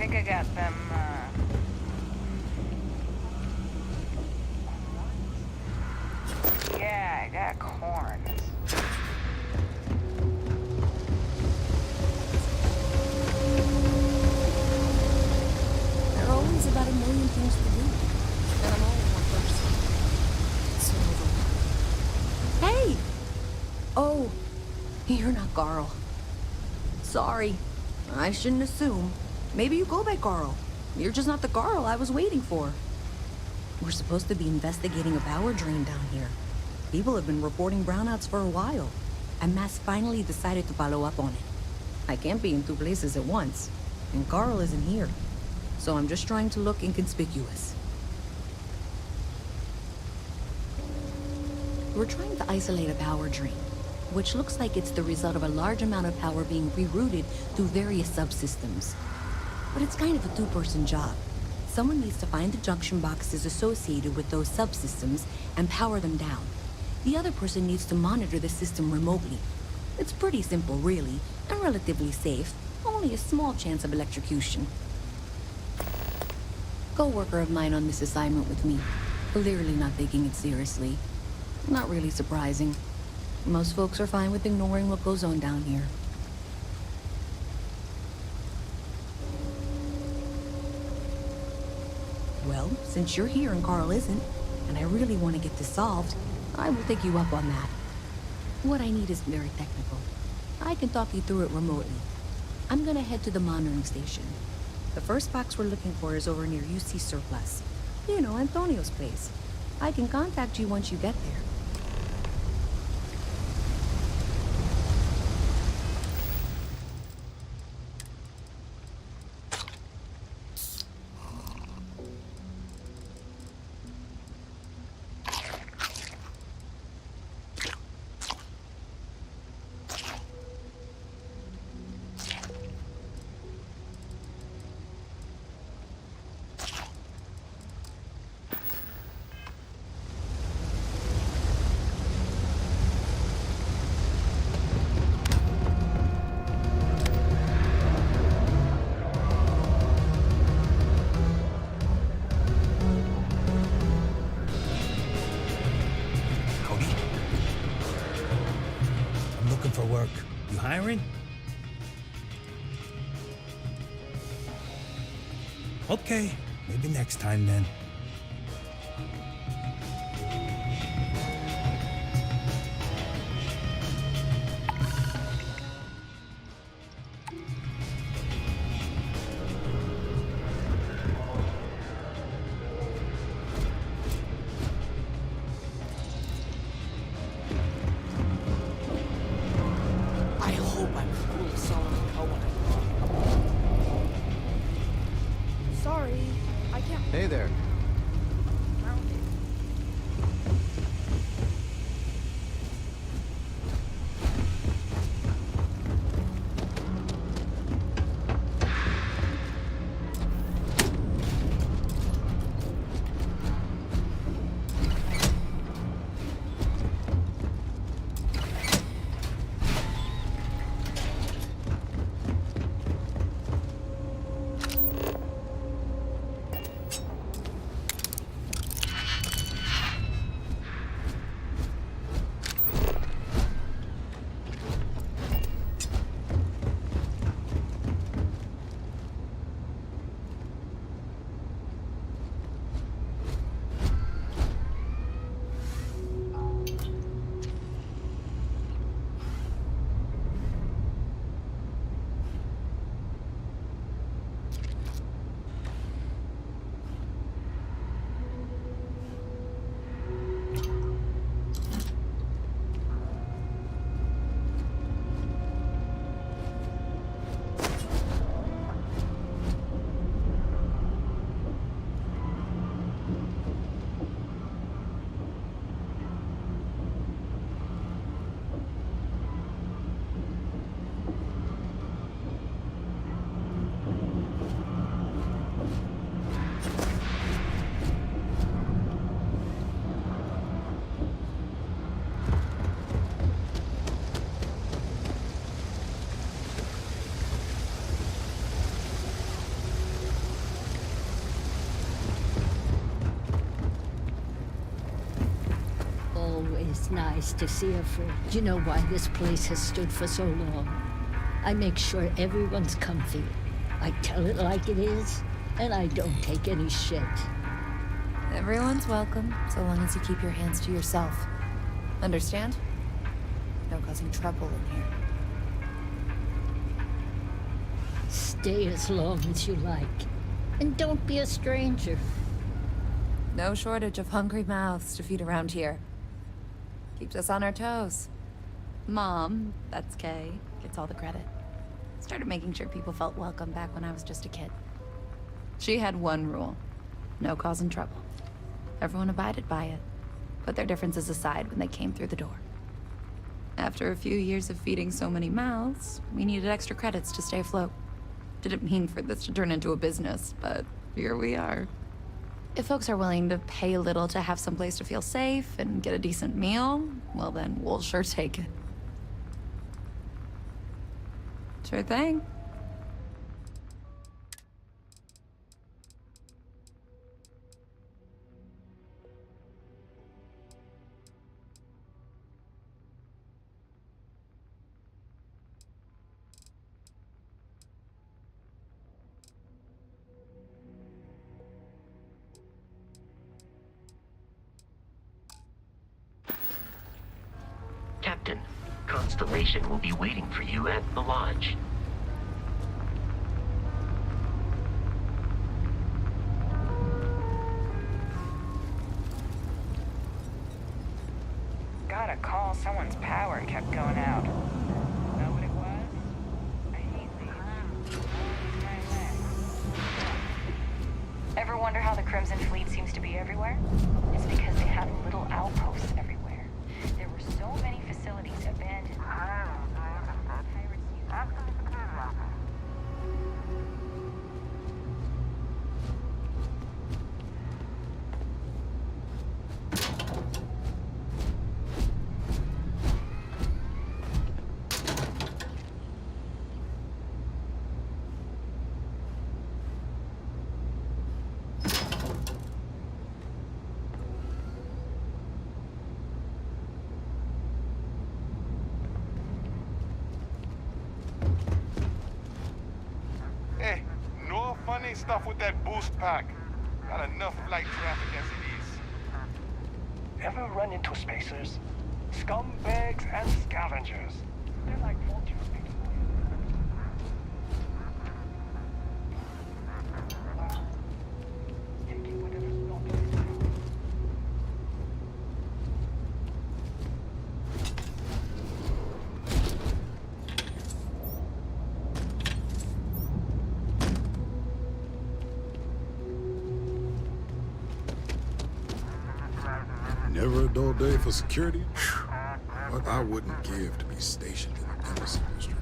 think I got them, yeah, I got corn. There are always about a million things to do. And I'm only one person. So hey! Oh, you're not Carl. Sorry. I shouldn't assume. Maybe you go by Carl. You're just not the Carl I was waiting for. We're supposed to be investigating a power drain down here. People have been reporting brownouts for a while, and Mass finally decided to follow up on it. I can't be in two places at once, and Carl isn't here. So I'm just trying to look inconspicuous. We're trying to isolate a power drain, which looks like it's the result of a large amount of power being rerouted through various subsystems. But it's kind of a two-person job. Someone needs to find the junction boxes associated with those subsystems and power them down. The other person needs to monitor the system remotely. It's pretty simple, really, and relatively safe. Only a small chance of electrocution. Co-worker of mine on this assignment with me, clearly not taking it seriously. Not really surprising. Most folks are fine with ignoring what goes on down here. Well, since you're here and Carl isn't, and I really want to get this solved, I will take you up on that. What I need is very technical. I can talk you through it remotely. I'm gonna head to the monitoring station. The first box we're looking for is over near UC Surplus. You know, Antonio's place. I can contact you once you get there. For work. You hiring? Okay, maybe next time then. Sorry, I can't. Hey there. It's nice to see a friend. You know why this place has stood for so long? I make sure everyone's comfy. I tell it like it is, and I don't take any shit. Everyone's welcome, so long as you keep your hands to yourself. Understand? No causing trouble in here. Stay as long as you like. And don't be a stranger. No shortage of hungry mouths to feed around here. Keeps us on our toes. Mom, that's Kay, gets all the credit. Started making sure people felt welcome back when I was just a kid. She had one rule. No causing trouble. Everyone abided by it. Put their differences aside when they came through the door. After a few years of feeding so many mouths, we needed extra credits to stay afloat. Didn't mean for this to turn into a business, but here we are. If folks are willing to pay a little to have someplace to feel safe and get a decent meal, well then, we'll sure take it. Sure thing. Captain, Constellation will be waiting for you at the lodge. Got a call. Someone's power kept going out. Know what it was? I hate these. Ever wonder how the Crimson Fleet seems to be everywhere? It's because they have little outposts everywhere. There were so many facilities abandoned. Pirates use them. Hey, no funny stuff with that boost pack. Got enough flight traffic as it is. Ever run into spacers? Scumbags and scavengers. They're like vultures picking taking whatever's not theirs. Never a dull day for security. What I wouldn't give to be stationed in the Embassy District.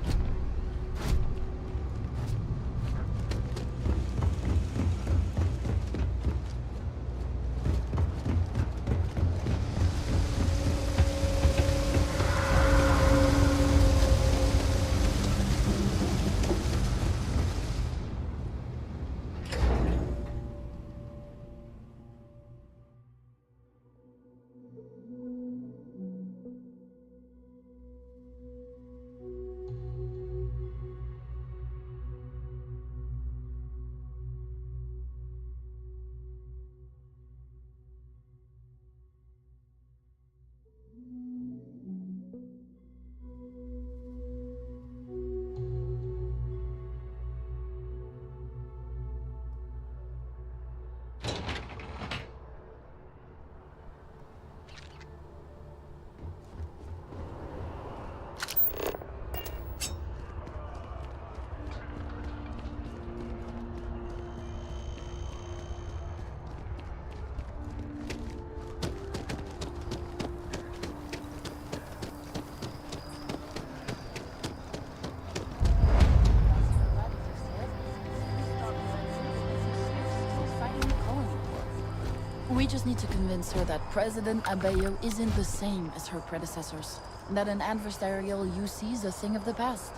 We just need to convince her that President Abeyo isn't the same as her predecessors. That an adversarial UC is a thing of the past.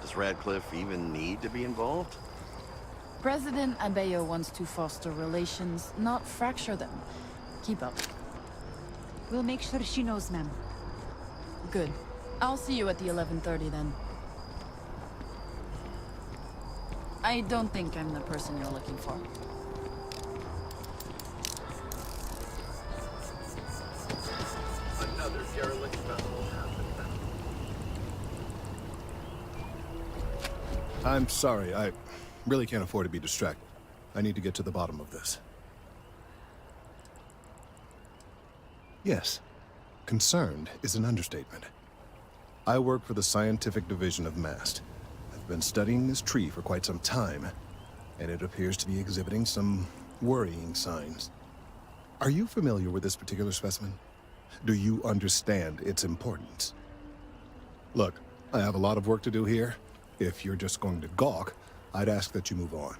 Does Radcliffe even need to be involved? President Abeyo wants to foster relations, not fracture them. Keep up. We'll make sure she knows, ma'am. Good. I'll see you at the 11:30 then. I don't think I'm the person you're looking for. Another derelict vessel has been found. I'm sorry, I really can't afford to be distracted. I need to get to the bottom of this. Yes, concerned is an understatement. I work for the scientific division of MAST. I've been studying this tree for quite some time, and it appears to be exhibiting some worrying signs. Are you familiar with this particular specimen? Do you understand its importance? Look, I have a lot of work to do here. If you're just going to gawk, I'd ask that you move on.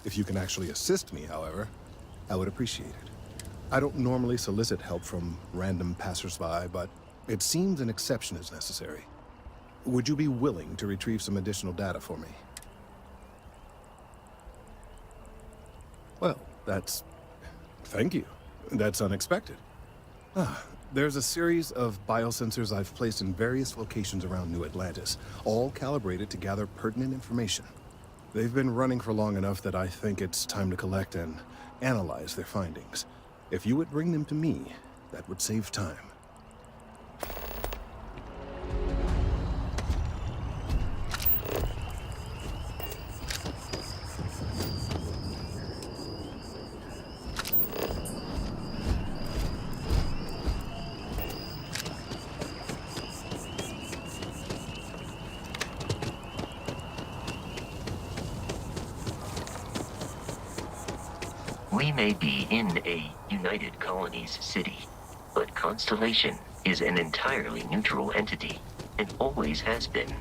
If you can actually assist me, however, I would appreciate it. I don't normally solicit help from random passersby, but it seems an exception is necessary. Would you be willing to retrieve some additional data for me? Well, thank you. That's unexpected. There's a series of biosensors I've placed in various locations around New Atlantis, all calibrated to gather pertinent information. They've been running for long enough that I think it's time to collect and analyze their findings. If you would bring them to me, that would save time. We may be in a United Colonies city, but Constellation is an entirely neutral entity, and always has been.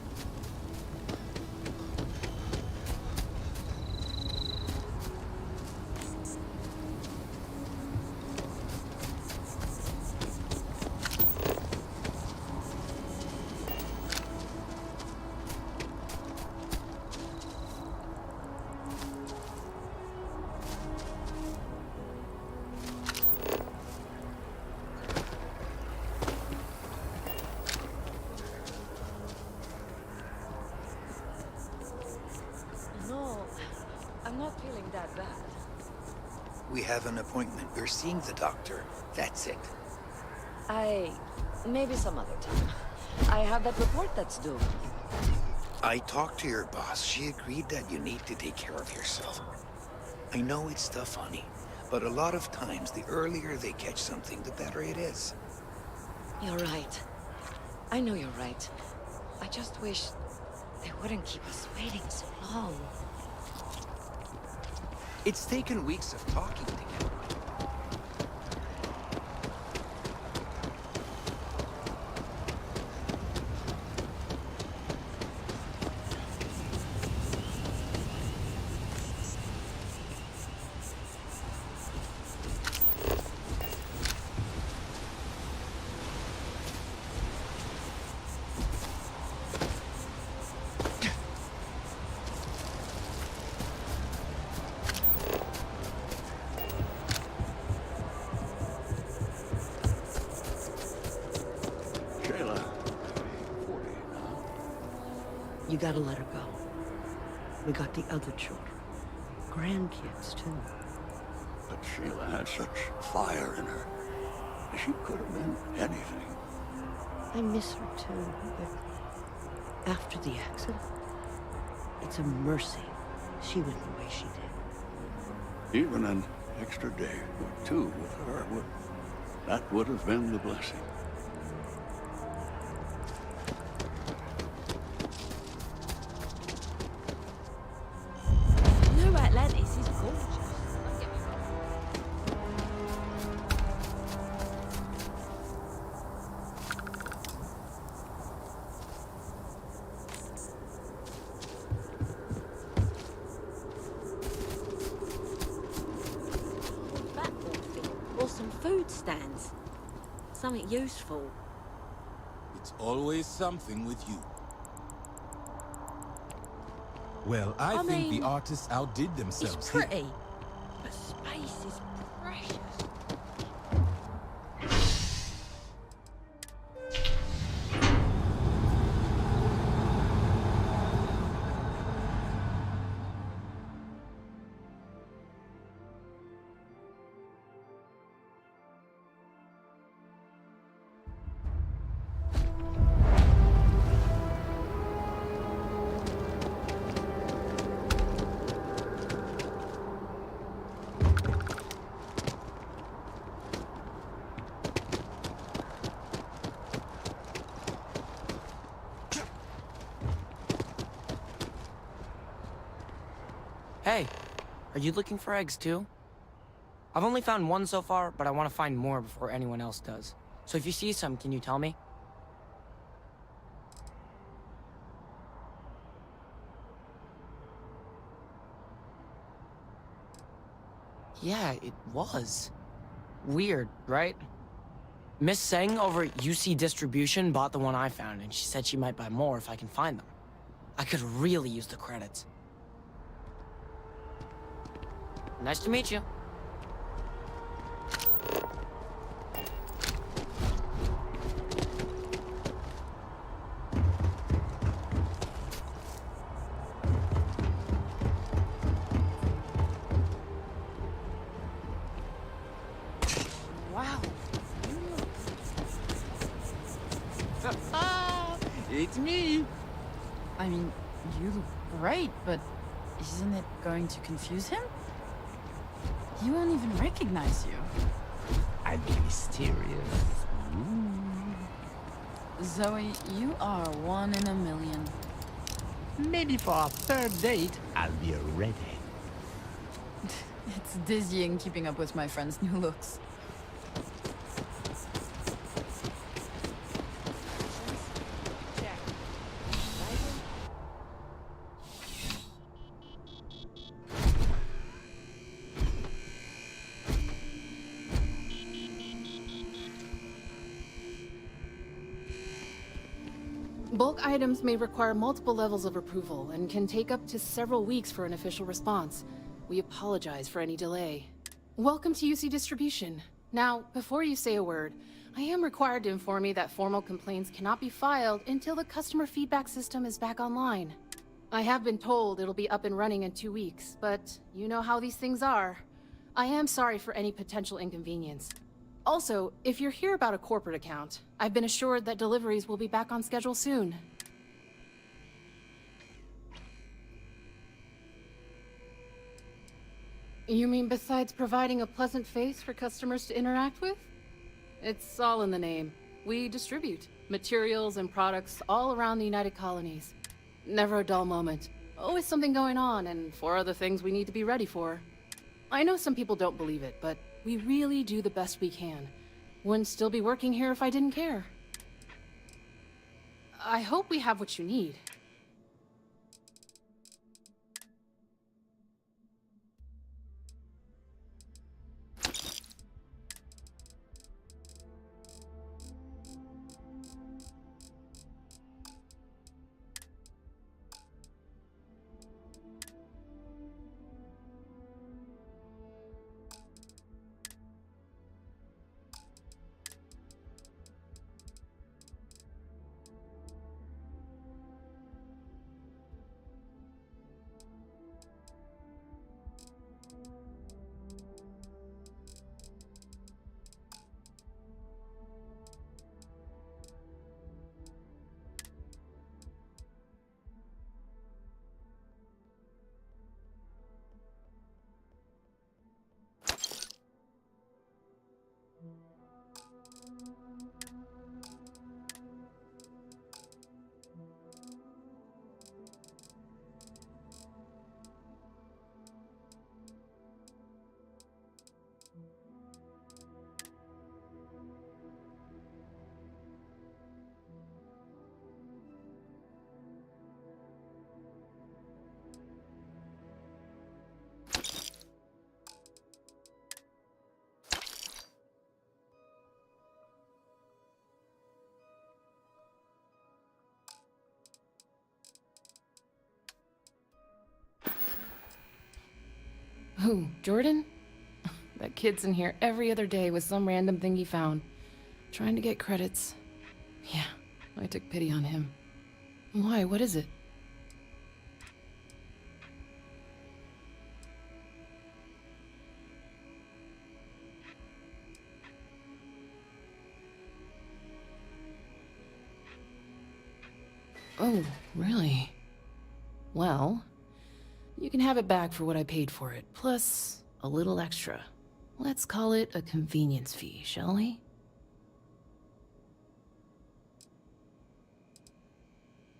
I'm not feeling that bad. We have an appointment. We're seeing the doctor. That's it. Maybe some other time. I have that report that's due. I talked to your boss. She agreed that you need to take care of yourself. I know it's tough, honey, but a lot of times the earlier they catch something, the better it is. You're right. I know you're right. I just wish they wouldn't keep us waiting so long. It's taken weeks of talking together. You gotta let her go. We got the other children. Grandkids, too. But Sheila had such fire in her. She could have been anything. I miss her, too, but after the accident, it's a mercy she went the way she did. Even an extra day or two with her would have been the blessing. New Atlantis is gorgeous. Don't get me wrong. Or some food stands. Something useful. It's always something with you. Well, I think mean, the artists outdid themselves. It's pretty, but space is precious. Hey, are you looking for eggs too? I've only found one so far, but I want to find more before anyone else does. So if you see some, can you tell me? Yeah, it was. Weird, right? Miss Seng over at UC Distribution bought the one I found, and she said she might buy more if I can find them. I could really use the credits. Nice to meet you. Wow. It's me. I mean, you look great, but isn't it going to confuse him? He won't even recognize you. I'd be mysterious. Zoe, you are one in a million. Maybe for our third date, I'll be a redhead. It's dizzying keeping up with my friend's new looks. Bulk items may require multiple levels of approval and can take up to several weeks for an official response. We apologize for any delay. Welcome to UC Distribution. Now, before you say a word, I am required to inform you that formal complaints cannot be filed until the customer feedback system is back online. I have been told it'll be up and running in 2 weeks, but you know how these things are. I am sorry for any potential inconvenience. Also, if you're here about a corporate account, I've been assured that deliveries will be back on schedule soon. You mean besides providing a pleasant face for customers to interact with? It's all in the name. We distribute materials and products all around the United Colonies. Never a dull moment. Always something going on, and 4 other things we need to be ready for. I know some people don't believe it, but we really do the best we can. Wouldn't still be working here if I didn't care. I hope we have what you need. Who, Jordan? That kid's in here every other day with some random thing he found. Trying to get credits. Yeah, I took pity on him. Why, what is it? Oh, really? Well, you can have it back for what I paid for it, plus a little extra. Let's call it a convenience fee, shall we?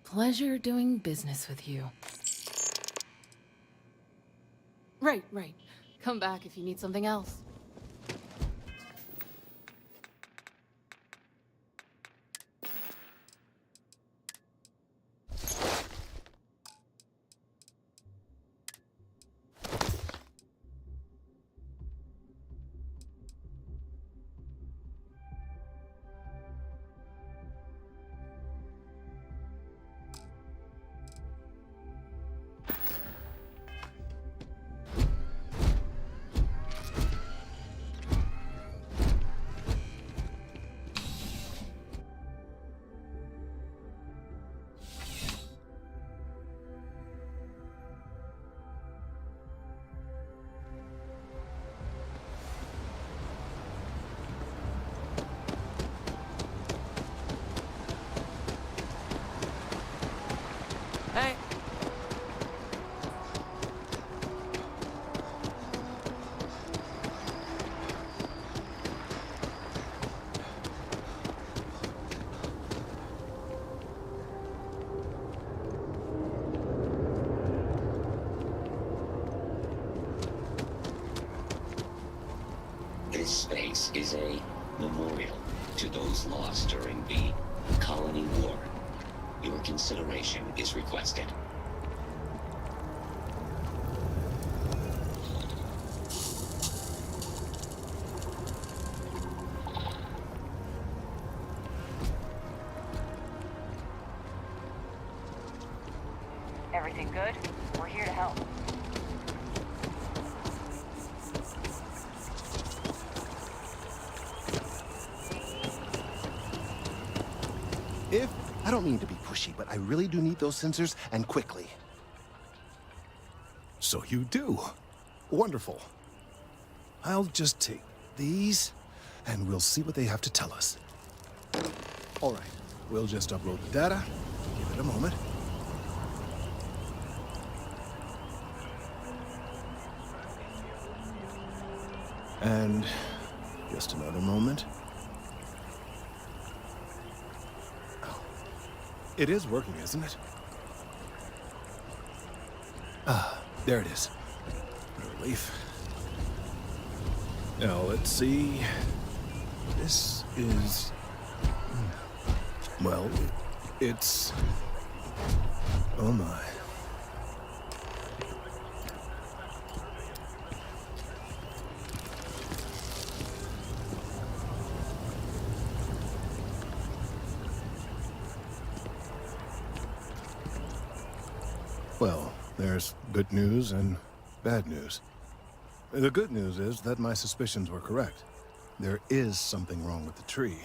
Pleasure doing business with you. Right. Come back if you need something else. Hey! This space is a memorial to those lost during the Colony War. Your consideration is requested. Everything good? We're here to help. I don't mean to be pushy, but I really do need those sensors, and quickly. So you do. Wonderful. I'll just take these, and we'll see what they have to tell us. All right, we'll just upload the data. Give it a moment. And just another moment. It is working, isn't it? Ah, there it is. What a relief. Now, let's see. This is... Well, it's... Oh my. Well, there's good news and bad news. The good news is that my suspicions were correct. There is something wrong with the tree.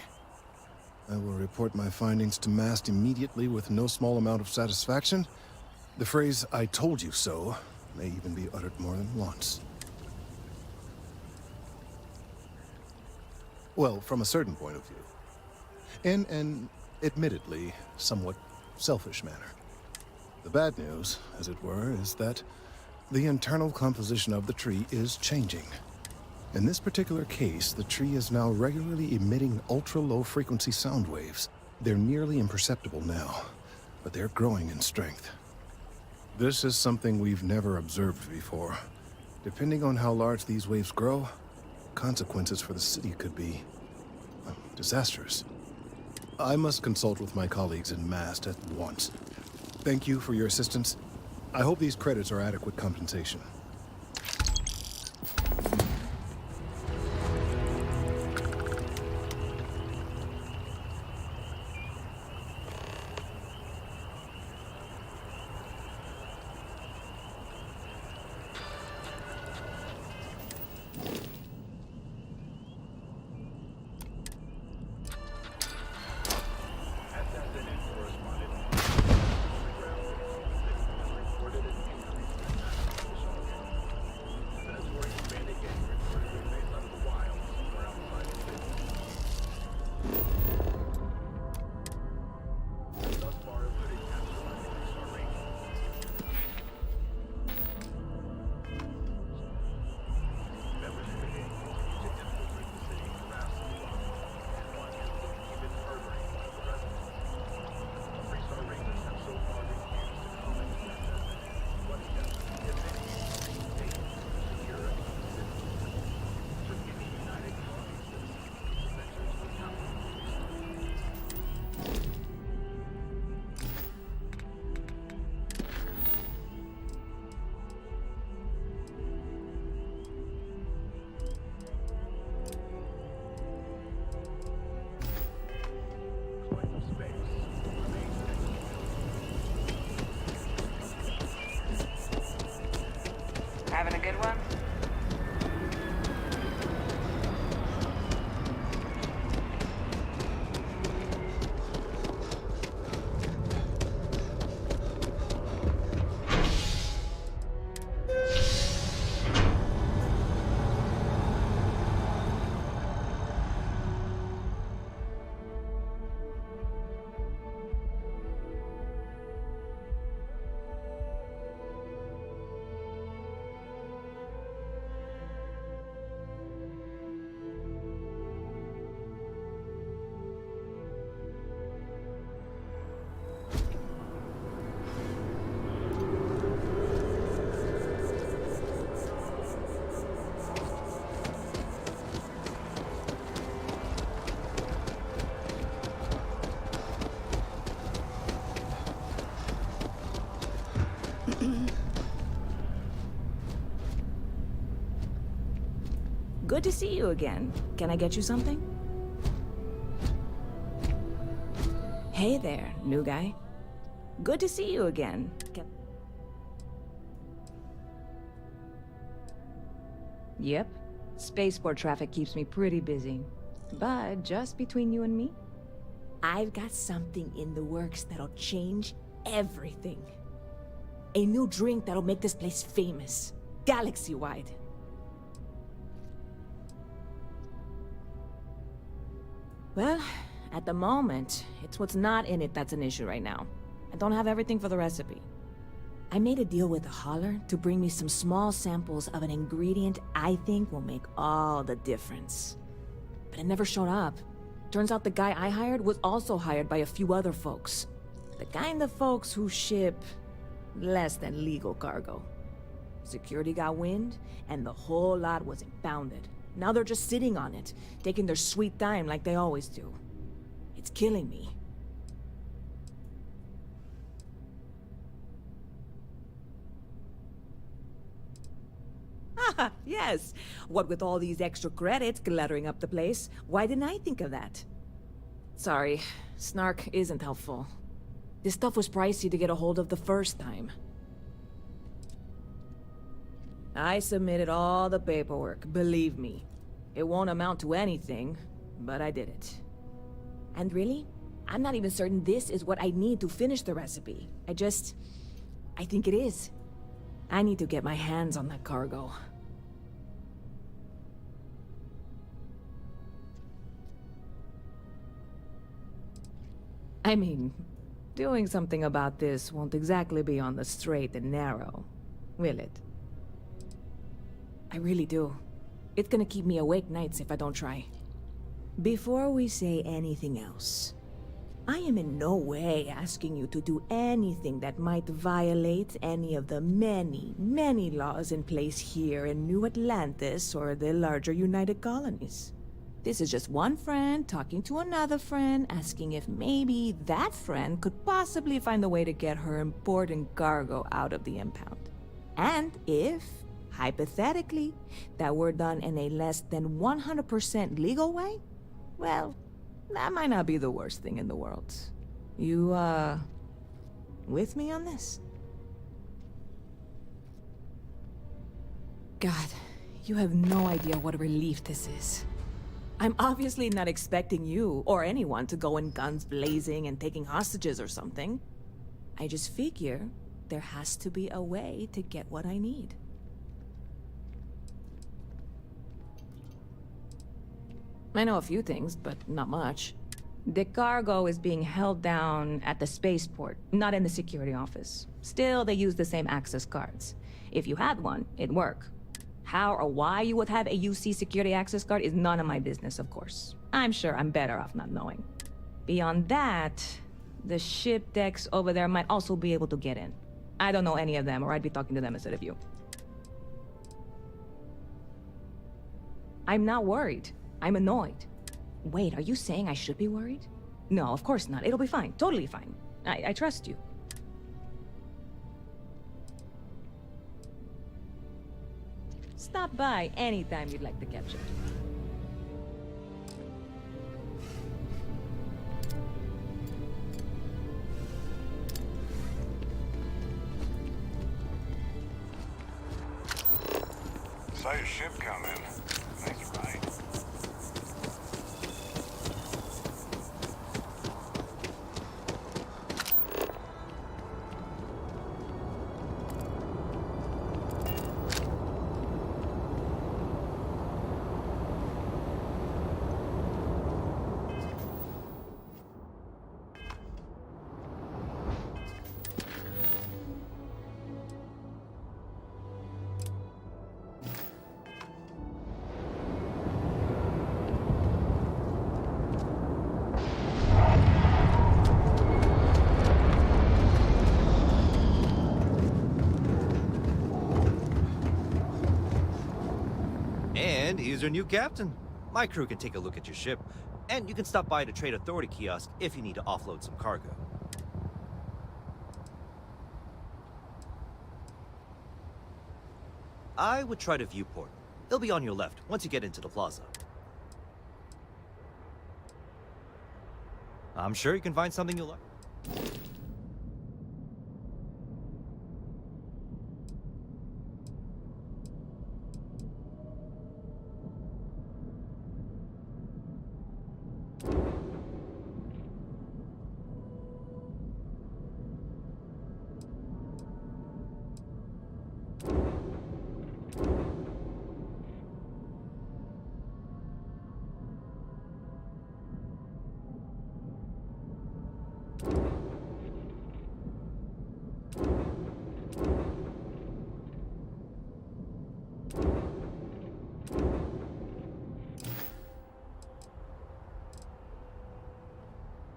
I will report my findings to MAST immediately with no small amount of satisfaction. The phrase, "I told you so," may even be uttered more than once. Well, from a certain point of view. In an, admittedly, somewhat selfish manner. The bad news, as it were, is that the internal composition of the tree is changing. In this particular case, the tree is now regularly emitting ultra-low frequency sound waves. They're nearly imperceptible now, but they're growing in strength. This is something we've never observed before. Depending on how large these waves grow, consequences for the city could be disastrous. I must consult with my colleagues in MAST at once. Thank you for your assistance. I hope these credits are adequate compensation. Having a good one? Good to see you again. Can I get you something? Hey there, new guy. Good to see you again. Yep. Spaceport traffic keeps me pretty busy. But just between you and me, I've got something in the works that'll change everything. A new drink that'll make this place famous. Galaxy-wide. Well, at the moment, it's what's not in it that's an issue right now. I don't have everything for the recipe. I made a deal with the hauler to bring me some small samples of an ingredient I think will make all the difference. But it never showed up. Turns out the guy I hired was also hired by a few other folks. The kind of folks who ship less than legal cargo. Security got wind, and the whole lot was impounded. Now they're just sitting on it, taking their sweet time like they always do. It's killing me. Ah, yes. What with all these extra credits cluttering up the place, why didn't I think of that? Sorry, snark isn't helpful. This stuff was pricey to get a hold of the first time. I submitted all the paperwork, believe me. It won't amount to anything, but I did it. And really, I'm not even certain this is what I need to finish the recipe. I think it is. I need to get my hands on that cargo. I mean, doing something about this won't exactly be on the straight and narrow, will it? I really do. It's gonna keep me awake nights if I don't try. Before we say anything else, I am in no way asking you to do anything that might violate any of the many, many laws in place here in New Atlantis or the larger United Colonies. This is just one friend talking to another friend, asking if maybe that friend could possibly find a way to get her important cargo out of the impound. And if, hypothetically, that were done in a less than 100% legal way, well, that might not be the worst thing in the world. You, with me on this? God, you have no idea what a relief this is. I'm obviously not expecting you or anyone to go in guns blazing and taking hostages or something. I just figure there has to be a way to get what I need. I know a few things, but not much. The cargo is being held down at the spaceport, not in the security office. Still, they use the same access cards. If you had one, it'd work. How or why you would have a UC security access card is none of my business, of course. I'm sure I'm better off not knowing. Beyond that, the ship decks over there might also be able to get in. I don't know any of them, or I'd be talking to them instead of you. I'm not worried. I'm annoyed. Wait, are you saying I should be worried? No, of course not. It'll be fine. Totally fine. I trust you. Stop by anytime you'd like to catch it. Saw your ship come in. Nice ride. And here's your new captain. My crew can take a look at your ship, and you can stop by the Trade Authority kiosk if you need to offload some cargo. I would try the viewport. It'll be on your left once you get into the plaza. I'm sure you can find something you'll like.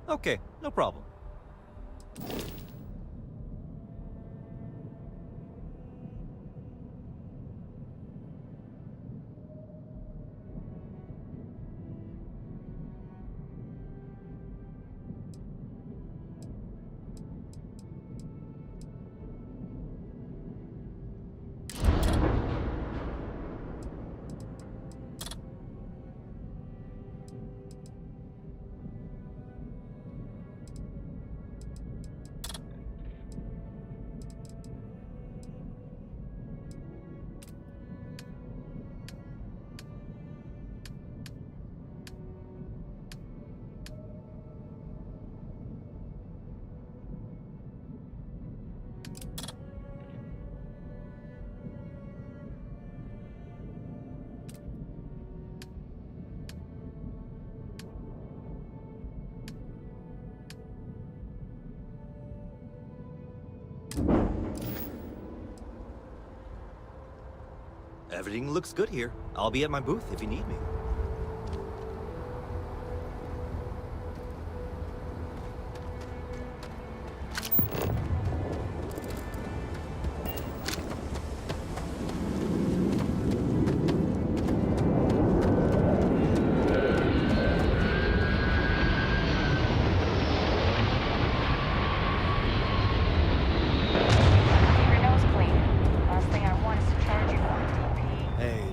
Okay, no problem. Everything looks good here. I'll be at my booth if you need me.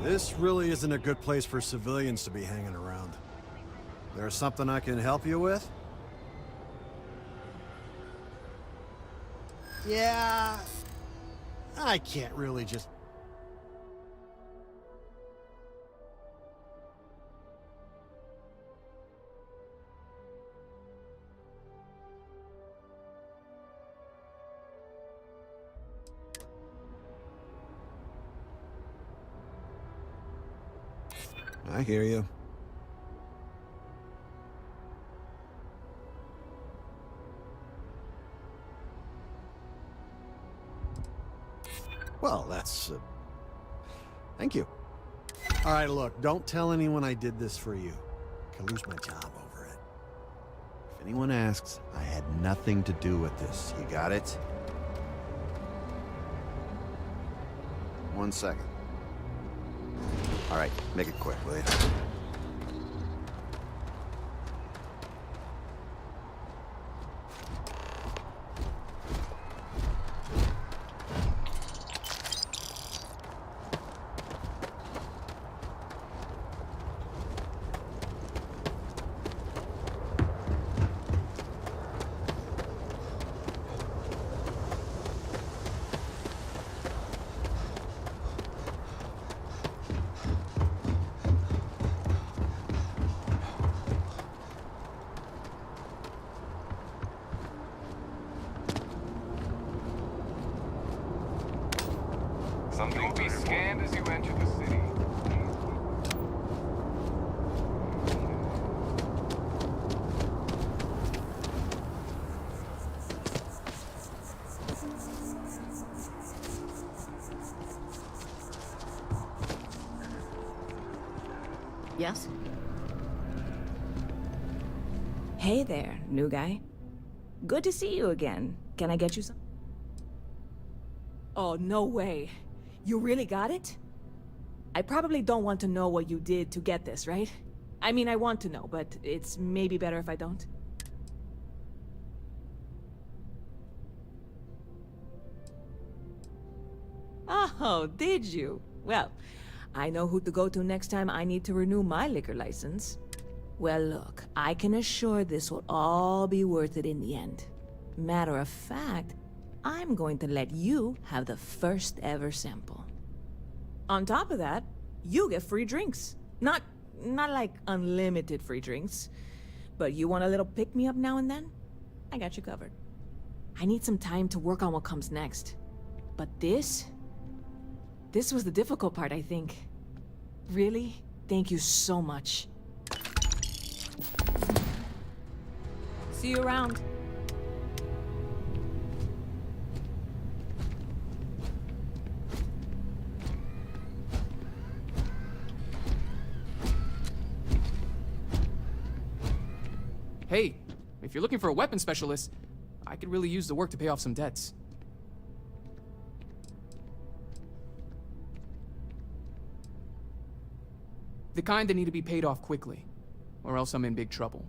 This really isn't a good place for civilians to be hanging around. There's something I can help you with? Yeah, I can't really just... I hear you. Well, that's... thank you. All right, look, don't tell anyone I did this for you. I could lose my job over it. If anyone asks, I had nothing to do with this. You got it? 1 second. All right, make it quick, will you? Yes? Hey there, new guy. Good to see you again. Can I get you some? Oh, no way. You really got it? I probably don't want to know what you did to get this, right? I mean, I want to know, but it's maybe better if I don't. Oh, did you? Well, I know who to go to next time I need to renew my liquor license. Well, look, I can assure this will all be worth it in the end. Matter of fact, I'm going to let you have the first ever sample. On top of that, you get free drinks. Not like unlimited free drinks, but you want a little pick-me-up now and then? I got you covered. I need some time to work on what comes next. But this was the difficult part, I think. Really? Thank you so much. See you around. Hey, if you're looking for a weapon specialist, I could really use the work to pay off some debts. The kind that need to be paid off quickly, or else I'm in big trouble.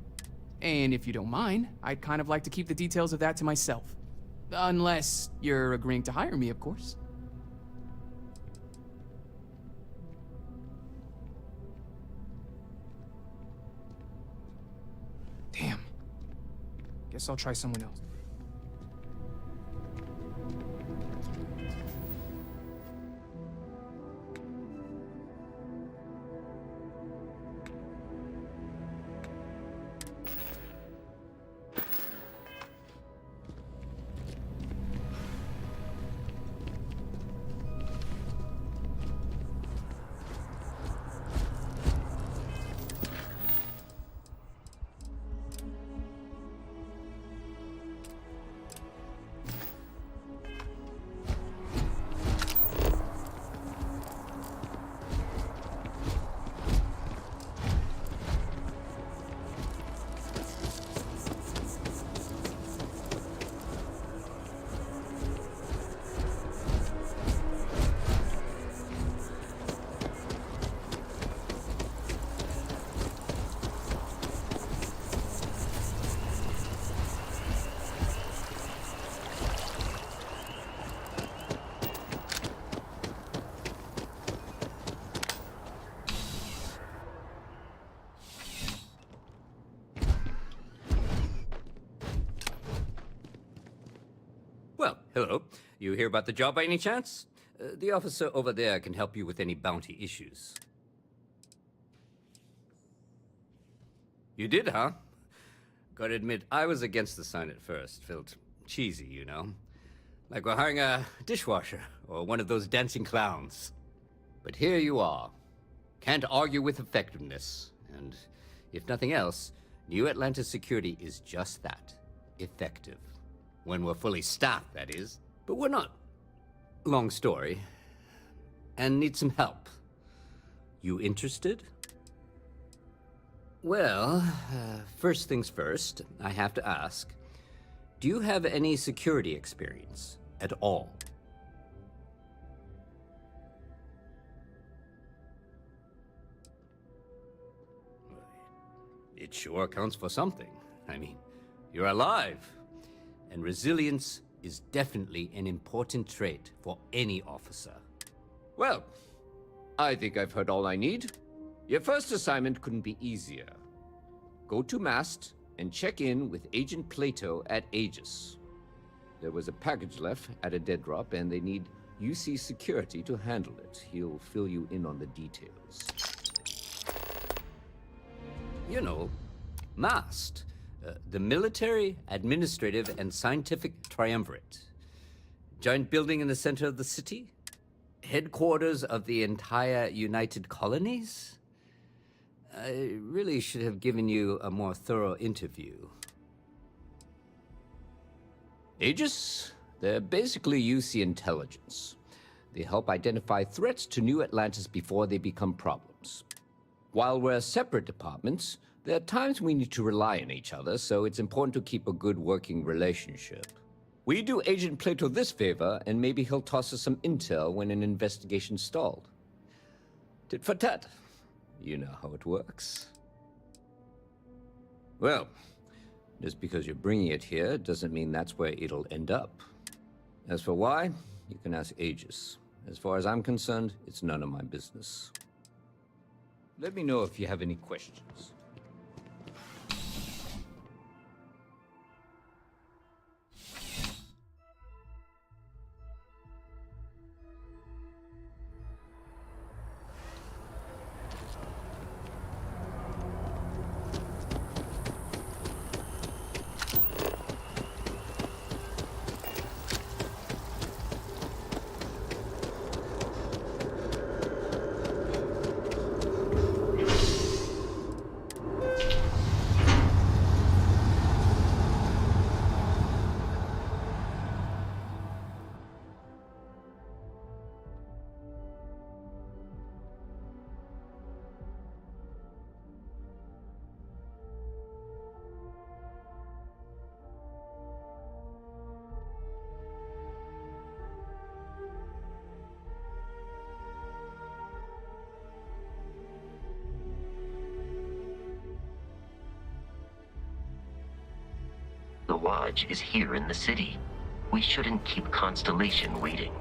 And if you don't mind, I'd kind of like to keep the details of that to myself. Unless you're agreeing to hire me, of course. Damn. Guess I'll try someone else. Well, hello. You hear about the job by any chance? The officer over there can help you with any bounty issues. You did, huh? Gotta admit, I was against the sign at first. Felt cheesy, you know? Like we're hiring a dishwasher or one of those dancing clowns. But here you are. Can't argue with effectiveness. And if nothing else, New Atlantis security is just that. Effective. When we're fully staffed, that is. But we're not. Long story. And need some help. You interested? Well, first things first, I have to ask. Do you have any security experience at all? It sure counts for something. I mean, you're alive. And resilience is definitely an important trait for any officer. Well, I think I've heard all I need. Your first assignment couldn't be easier. Go to Mast and check in with Agent Plato at Aegis. There was a package left at a dead drop, and they need UC security to handle it. He'll fill you in on the details. You know, Mast. The military, administrative, and scientific triumvirate. Giant building in the center of the city? Headquarters of the entire United Colonies? I really should have given you a more thorough interview. Aegis? They're basically UC intelligence. They help identify threats to New Atlantis before they become problems. While we're separate departments, there are times we need to rely on each other, so it's important to keep a good working relationship. We do Agent Plato this favor, and maybe he'll toss us some intel when an investigation stalled. Tit for tat. You know how it works. Well, just because you're bringing it here doesn't mean that's where it'll end up. As for why, you can ask Aegis. As far as I'm concerned, it's none of my business. Let me know if you have any questions. The Lodge is here in the city. We shouldn't keep Constellation waiting.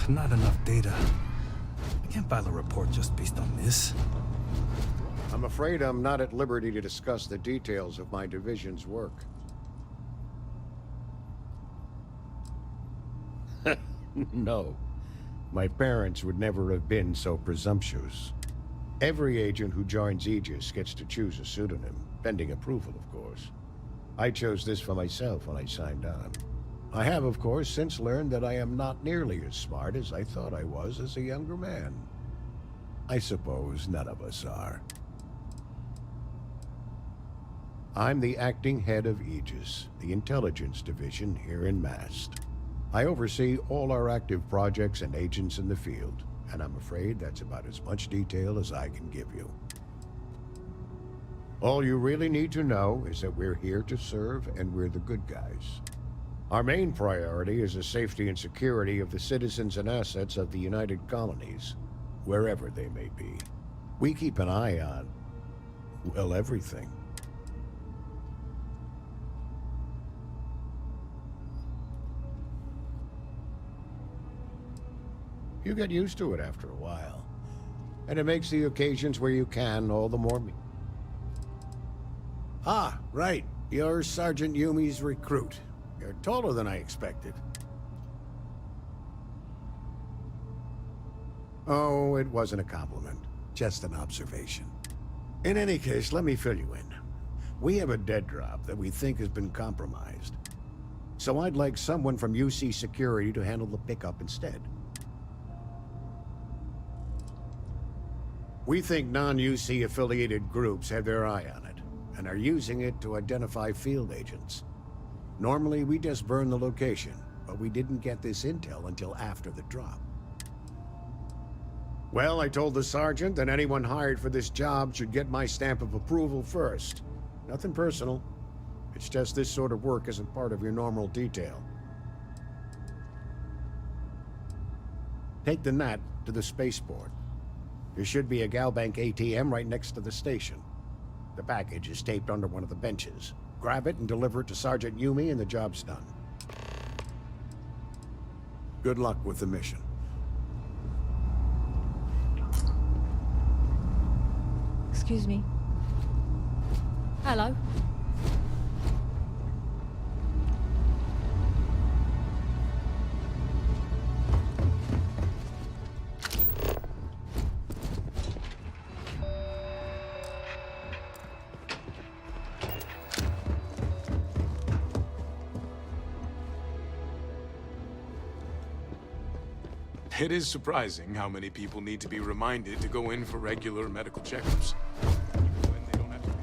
Not enough data. I can't file a report just based on this. I'm afraid I'm not at liberty to discuss the details of my division's work. No. My parents would never have been so presumptuous. Every agent who joins Aegis gets to choose a pseudonym, pending approval, of course. I chose this for myself when I signed on. I have, of course, since learned that I am not nearly as smart as I thought I was as a younger man. I suppose none of us are. I'm the acting head of Aegis, the intelligence division here in Mast. I oversee all our active projects and agents in the field, and I'm afraid that's about as much detail as I can give you. All you really need to know is that we're here to serve, and we're the good guys. Our main priority is the safety and security of the citizens and assets of the United Colonies, wherever they may be. We keep an eye on, well, everything. You get used to it after a while, and it makes the occasions where you can all the more Ah, right. You're Sergeant Yumi's recruit. You're taller than I expected. Oh, it wasn't a compliment. Just an observation. In any case, let me fill you in. We have a dead drop that we think has been compromised. So I'd like someone from UC Security to handle the pickup instead. We think non-UC affiliated groups have their eye on it, and are using it to identify field agents. Normally, we just burn the location, but we didn't get this intel until after the drop. Well, I told the sergeant that anyone hired for this job should get my stamp of approval first. Nothing personal. It's just this sort of work isn't part of your normal detail. Take the Nat to the spaceport. There should be a Galbank ATM right next to the station. The package is taped under one of the benches. Grab it and deliver it to Sergeant Yumi and the job's done. Good luck with the mission. Excuse me. Hello. It is surprising how many people need to be reminded to go in for regular medical checkups. Even when they don't have to pay.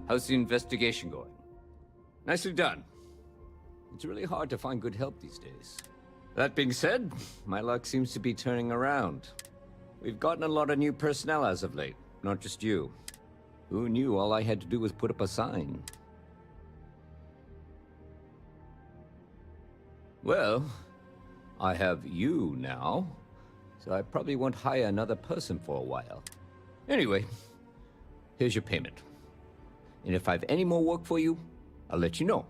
How's the investigation going? Nicely done. It's really hard to find good help these days. That being said, my luck seems to be turning around. We've gotten a lot of new personnel as of late, not just you. Who knew all I had to do was put up a sign? Well, I have you now, so I probably won't hire another person for a while. Anyway, here's your payment. And if I have any more work for you, I'll let you know.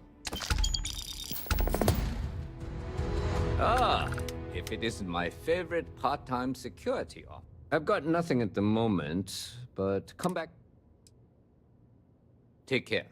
Ah, if it isn't my favorite part-time security officer. I've got nothing at the moment, but come back. Take care.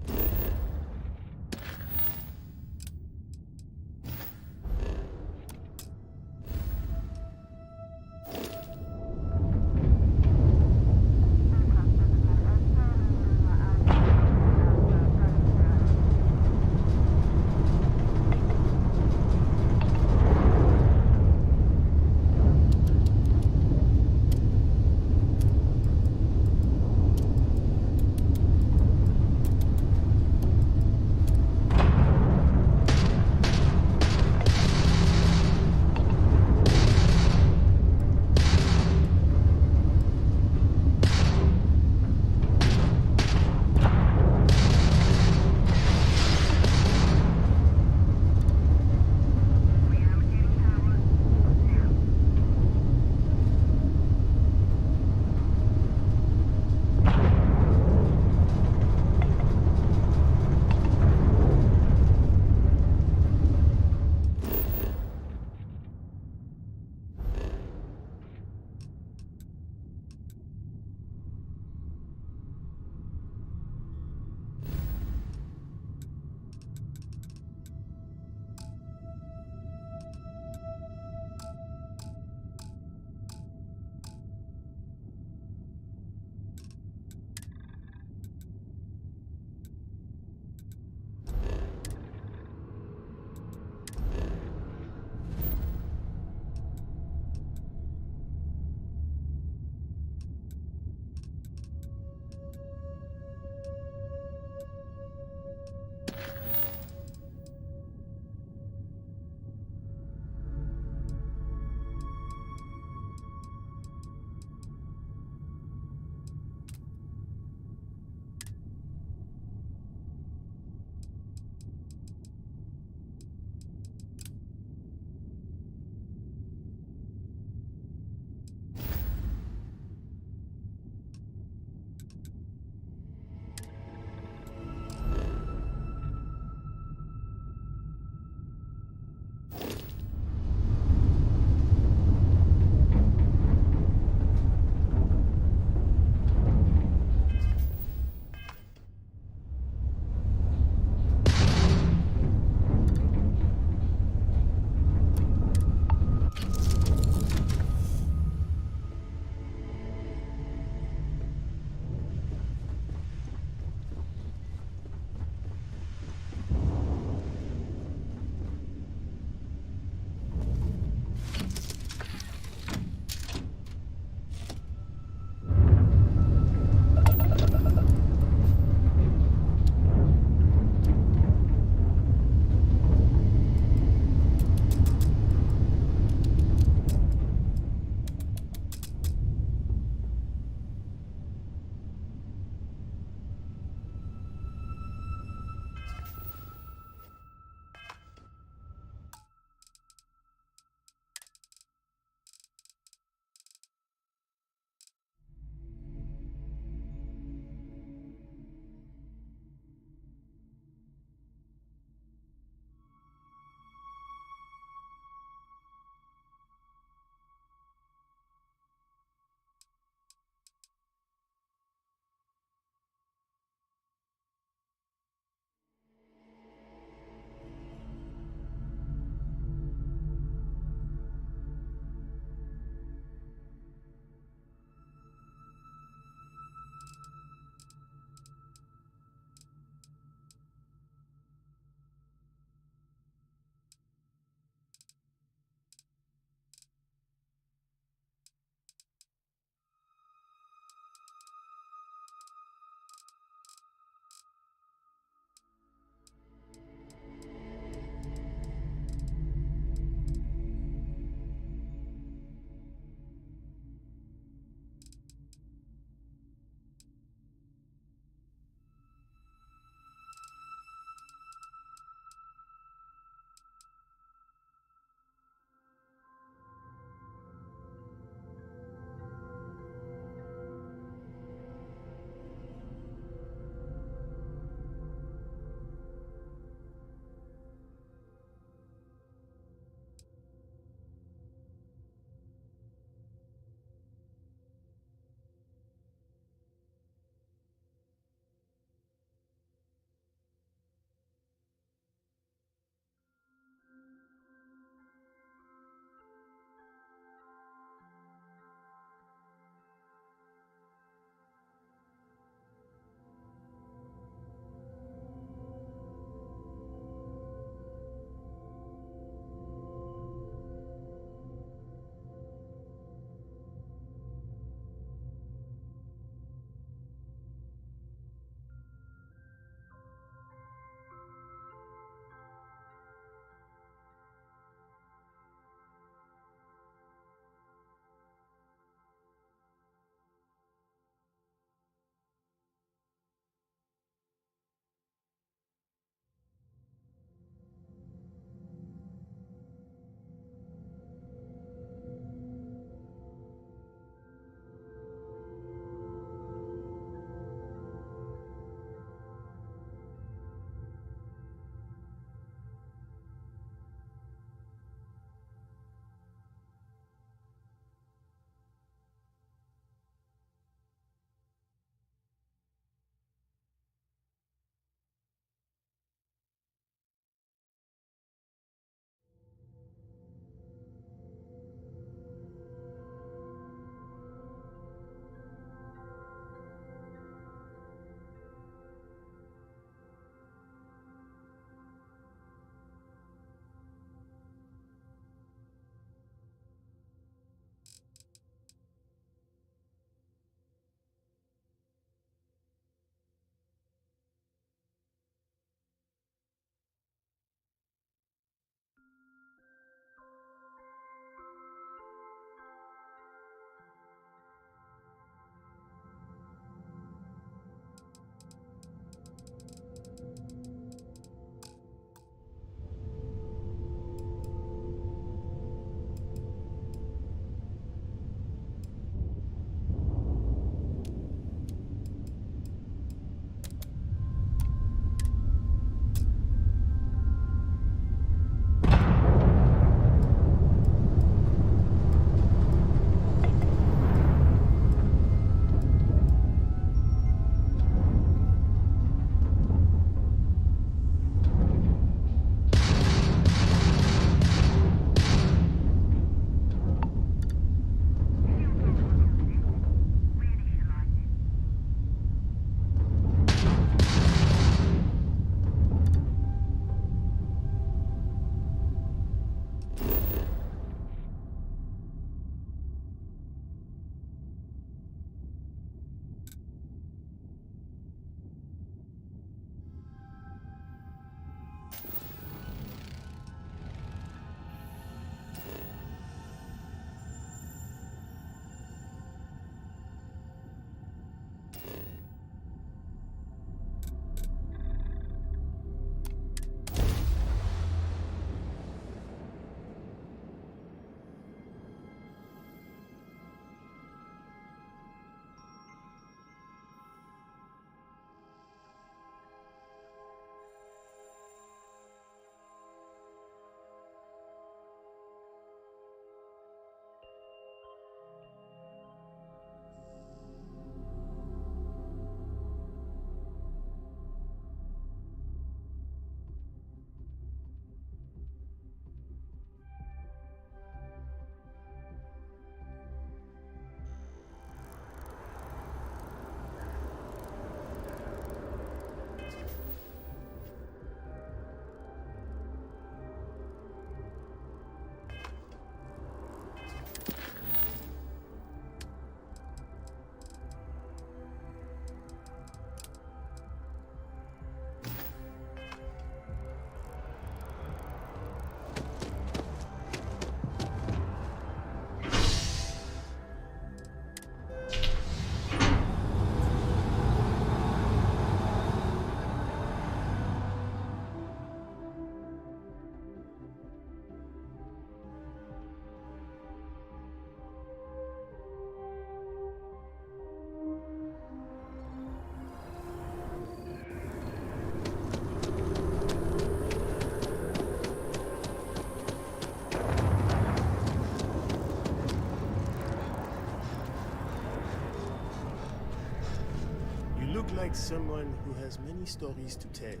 like someone who has many stories to tell.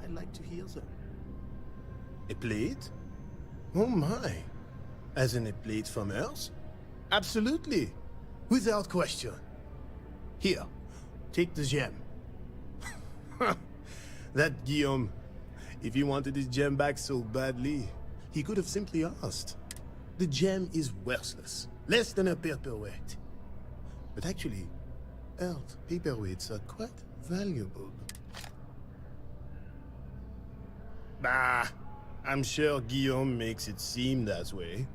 I'd like to hear them. A plate? Oh my. As in a plate from Earth? Absolutely. Without question. Here, take the gem. That Guillaume, if he wanted his gem back so badly, he could have simply asked. The gem is worthless, less than a paperweight. But actually, Earth paperweights are quite valuable. Bah, I'm sure Guillaume makes it seem that way.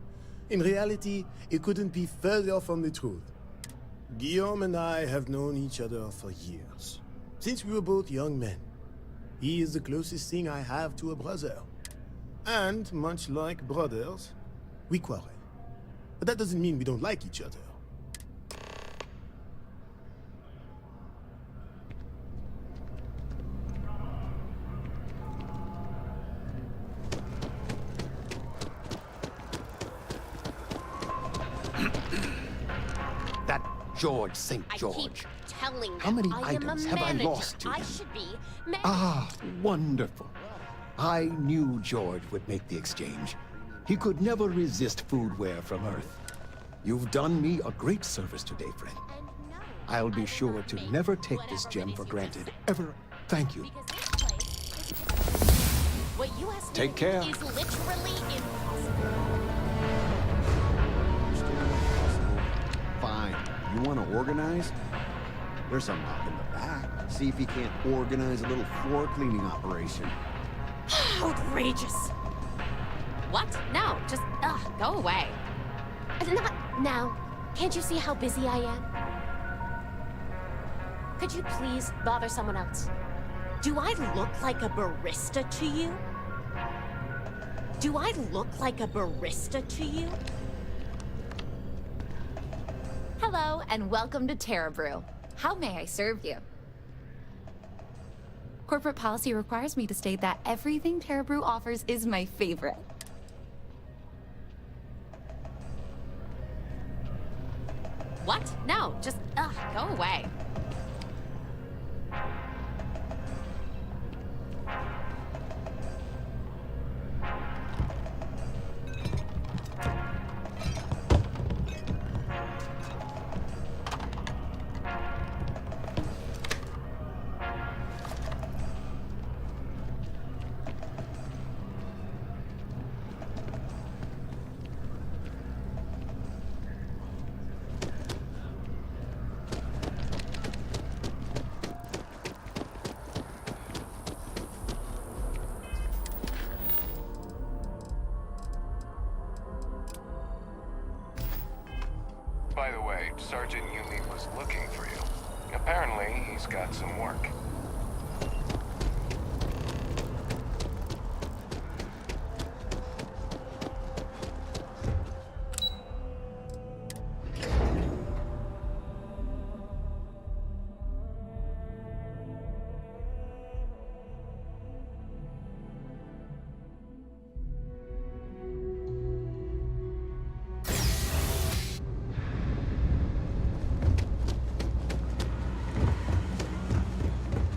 In reality, it couldn't be further from the truth. Guillaume and I have known each other for years, since we were both young men. He is the closest thing I have to a brother. And, much like brothers, we quarrel. But that doesn't mean we don't like each other. That George St. George. I keep telling them How many I items am a have I manager. lost to I him? should be manager. Ah, wonderful. I knew George would make the exchange. He could never resist foodware from Earth. You've done me a great service today, friend. I'll be sure to never take this gem for granted, ever. Thank you. What you asked me Take to care. do is literally impossible. Fine. You want to organize? There's some knock in the back. See if you can't organize a little floor cleaning operation. Outrageous. What? No, just, go away. Not now. Can't you see how busy I am? Could you please bother someone else? Do I look like a barista to you? Do I look like a barista to you? Hello, and welcome to Terra Brew. How may I serve you? Corporate policy requires me to state that everything Terra Brew offers is my favorite. What? No, just, go away. By the way, Sergeant Yumi was looking for you. Apparently, he's got some work.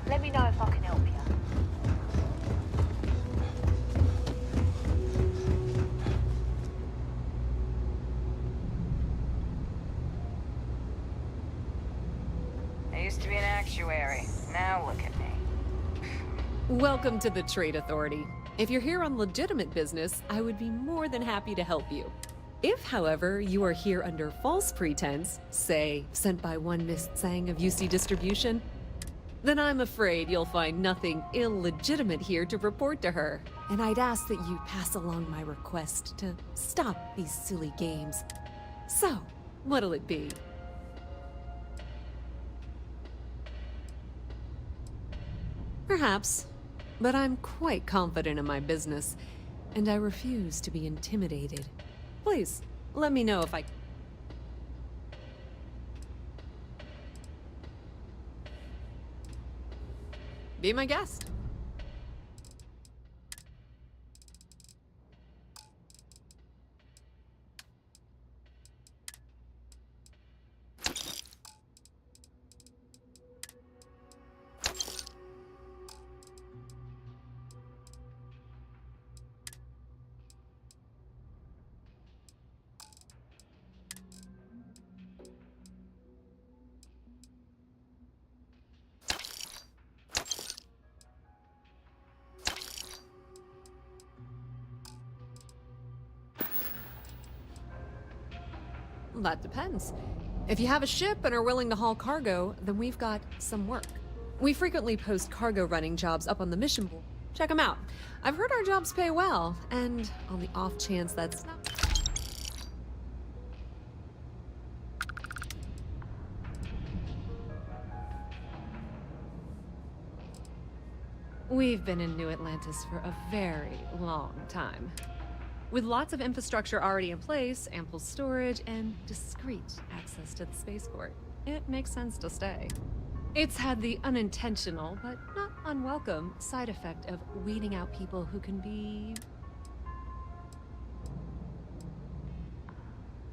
Let me know if I can help you. I used to be an actuary. Now look at me. Welcome to the Trade Authority. If you're here on legitimate business, I would be more than happy to help you. If, however, you are here under false pretense, say, sent by one Miss Tsang of UC Distribution, then I'm afraid you'll find nothing illegitimate here to report to her. And I'd ask that you pass along my request to stop these silly games. So, what'll it be? Perhaps, but I'm quite confident in my business, and I refuse to be intimidated. Please, let me know if I... Be my guest. That depends. If you have a ship and are willing to haul cargo, then we've got some work. We frequently post cargo running jobs up on the mission board. Check them out. I've heard our jobs pay well, and on the off chance that's not... We've been in New Atlantis for a very long time. With lots of infrastructure already in place, ample storage, and discreet access to the spaceport, it makes sense to stay. It's had the unintentional, but not unwelcome, side effect of weeding out people who can be...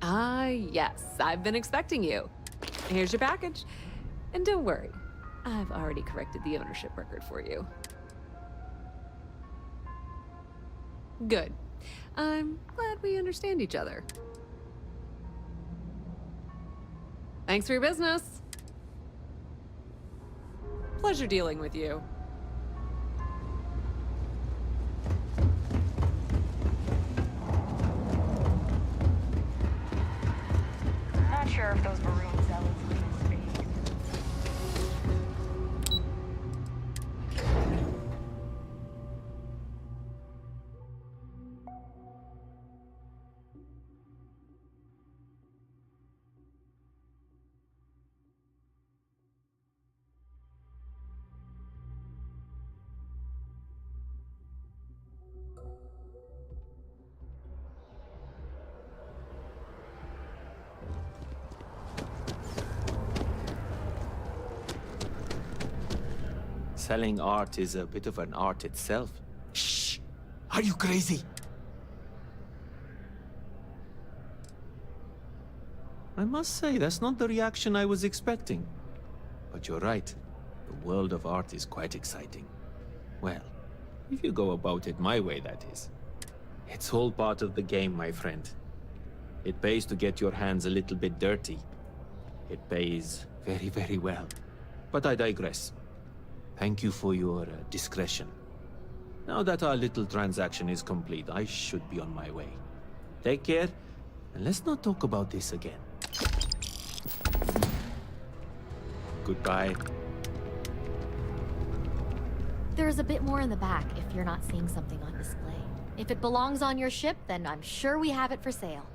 Ah, yes, I've been expecting you. Here's your package. And don't worry, I've already corrected the ownership record for you. Good. I'm glad we understand each other. Thanks for your business. Pleasure dealing with you. Not sure if those maroon zealots leave space. Selling art is a bit of an art itself. Shh! Are you crazy? I must say, that's not the reaction I was expecting. But you're right. The world of art is quite exciting. Well, if you go about it my way, that is. It's all part of the game, my friend. It pays to get your hands a little bit dirty. It pays very, very well. But I digress. Thank you for your discretion. Now that our little transaction is complete, I should be on my way. Take care, and let's not talk about this again. Goodbye. There's a bit more in the back if you're not seeing something on display. If it belongs on your ship, then I'm sure we have it for sale.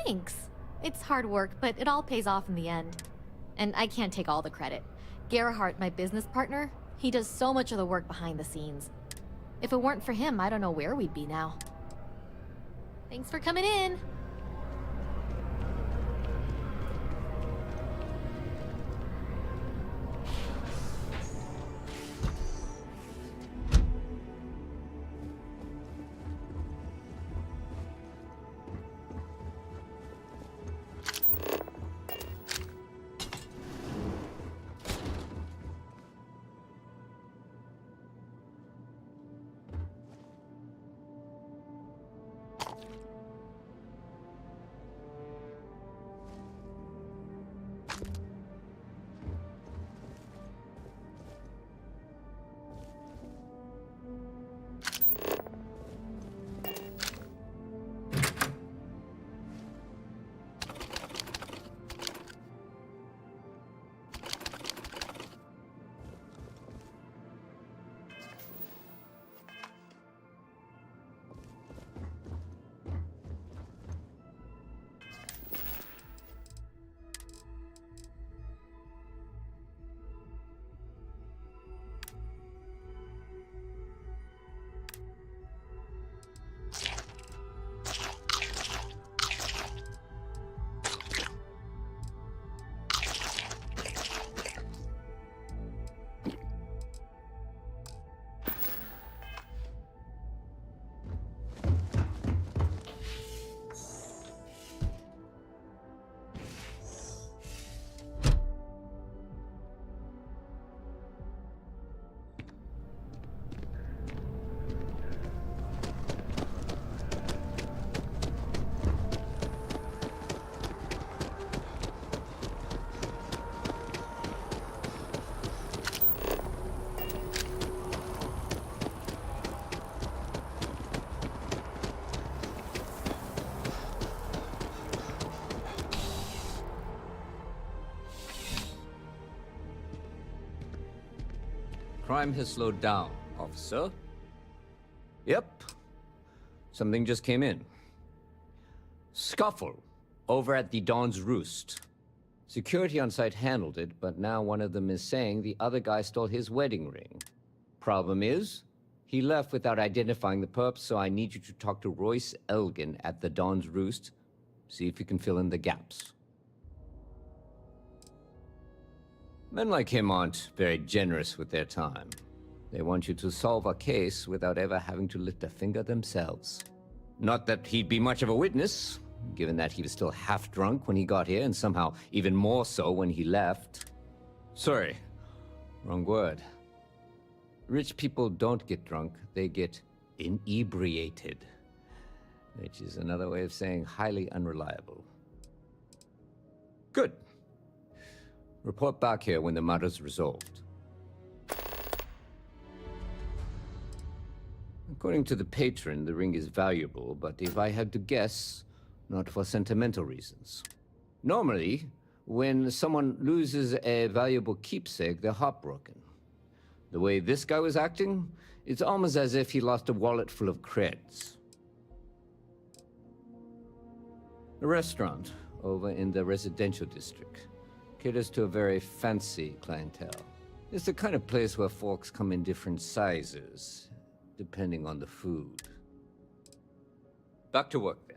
Thanks. It's hard work, but it all pays off in the end. And I can't take all the credit. Gerhardt, my business partner, he does so much of the work behind the scenes. If it weren't for him, I don't know where we'd be now. Thanks for coming in. Crime has slowed down, officer. Yep. Something just came in. Scuffle over at the Dawn's Roost. Security on site handled it, but now one of them is saying the other guy stole his wedding ring. Problem is, he left without identifying the perp, so I need you to talk to Royce Elgin at the Dawn's Roost. See if you can fill in the gaps. Men like him aren't very generous with their time. They want you to solve a case without ever having to lift a finger themselves. Not that he'd be much of a witness, given that he was still half drunk when he got here, and somehow even more so when he left. Sorry, wrong word. Rich people don't get drunk, they get inebriated. Which is another way of saying highly unreliable. Good. Report back here when the matter's resolved. According to the patron, the ring is valuable, but if I had to guess, not for sentimental reasons. Normally, when someone loses a valuable keepsake, they're heartbroken. The way this guy was acting, it's almost as if he lost a wallet full of creds. A restaurant over in the residential district caters to a very fancy clientele. It's the kind of place where forks come in different sizes, depending on the food. Back to work then.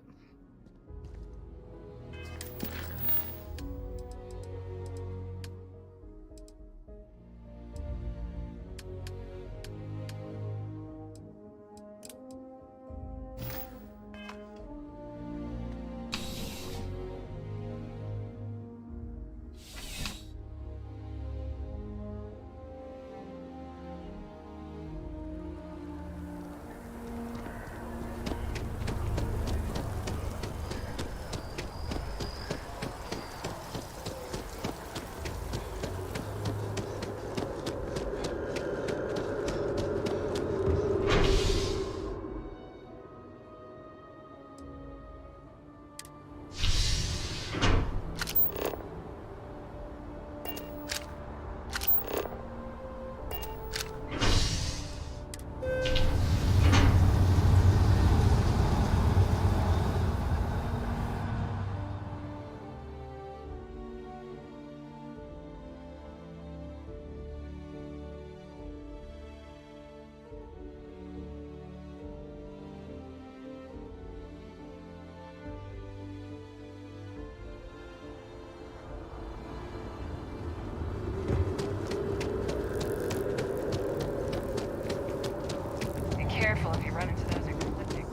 Careful if you run into those ecliptic.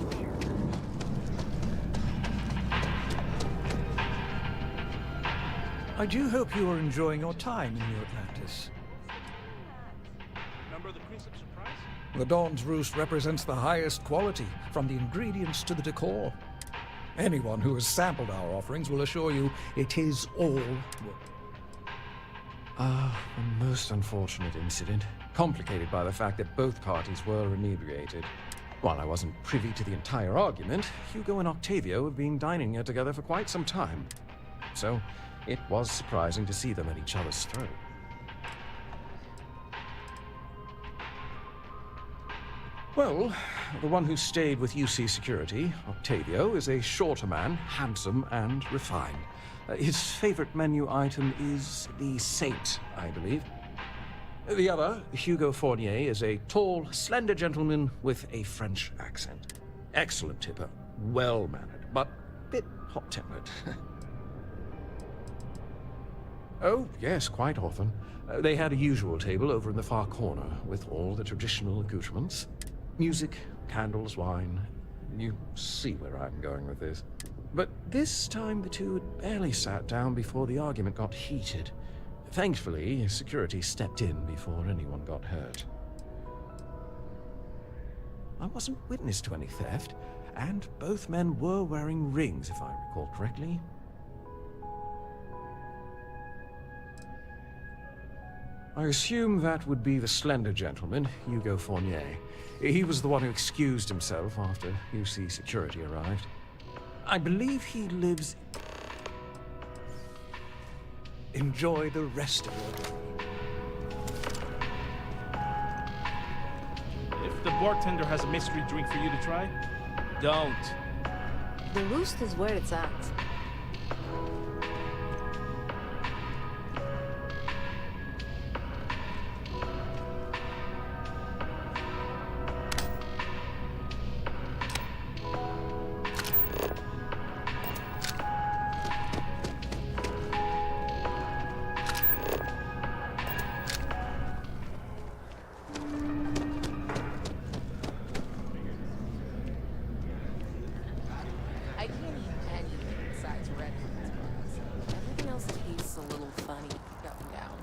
I do hope you are enjoying your time in New Atlantis. Remember the Prince of Surprise? The Dawn's Roost represents the highest quality, from the ingredients to the decor. Anyone who has sampled our offerings will assure you it is all... A most unfortunate incident, complicated by the fact that both parties were inebriated. While I wasn't privy to the entire argument, Hugo and Octavio have been dining here together for quite some time. So, it was surprising to see them at each other's throat. Well, the one who stayed with UC Security, Octavio, is a shorter man, handsome and refined. His favorite menu item is the Saint, I believe. The other, Hugo Fournier, is a tall, slender gentleman with a French accent. Excellent tipper, well-mannered, but a bit hot-tempered. Oh, yes, quite often. They had a usual table over in the far corner, with all the traditional accoutrements. Music, candles, wine. You see where I'm going with this. But this time the two had barely sat down before the argument got heated. Thankfully, security stepped in before anyone got hurt. I wasn't witness to any theft, and both men were wearing rings, if I recall correctly. I assume that would be the slender gentleman, Hugo Fournier. He was the one who excused himself after UC Security arrived. I believe he lives... Enjoy the rest of your day. bartender has a mystery drink for you to try, don't. The roost is where it's at. I can't eat anything besides red beans. Everything else tastes a little funny up and down.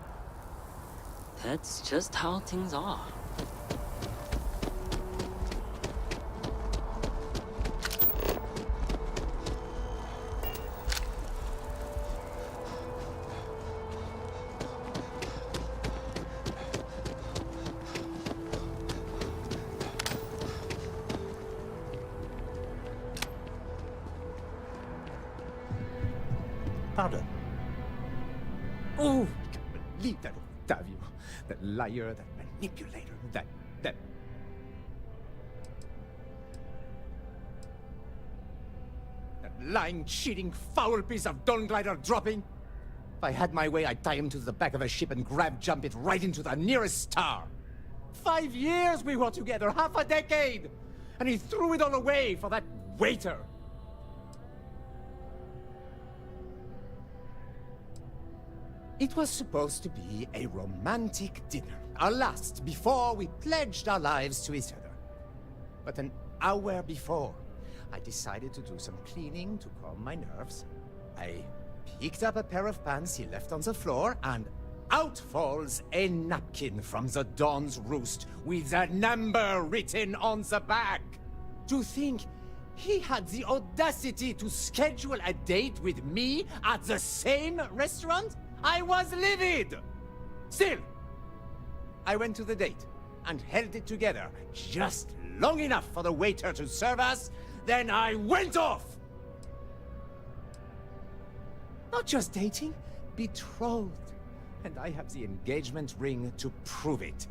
That's just how things are. Pardon. Oh, I can't believe that Octavio. That liar, that manipulator, that... That lying, cheating, foul piece of Dawn Glider dropping. If I had my way, I'd tie him to the back of a ship and jump it right into the nearest star. 5 years we were together, half a decade! And he threw it all away for that waiter. It was supposed to be a romantic dinner, our last before we pledged our lives to each other. But an hour before, I decided to do some cleaning to calm my nerves. I picked up a pair of pants he left on the floor, and out falls a napkin from the Dawn's roost with a number written on the back. To think he had the audacity to schedule a date with me at the same restaurant? I was livid! Still, I went to the date and held it together just long enough for the waiter to serve us, then I went off! Not just dating, betrothed. And I have the engagement ring to prove it.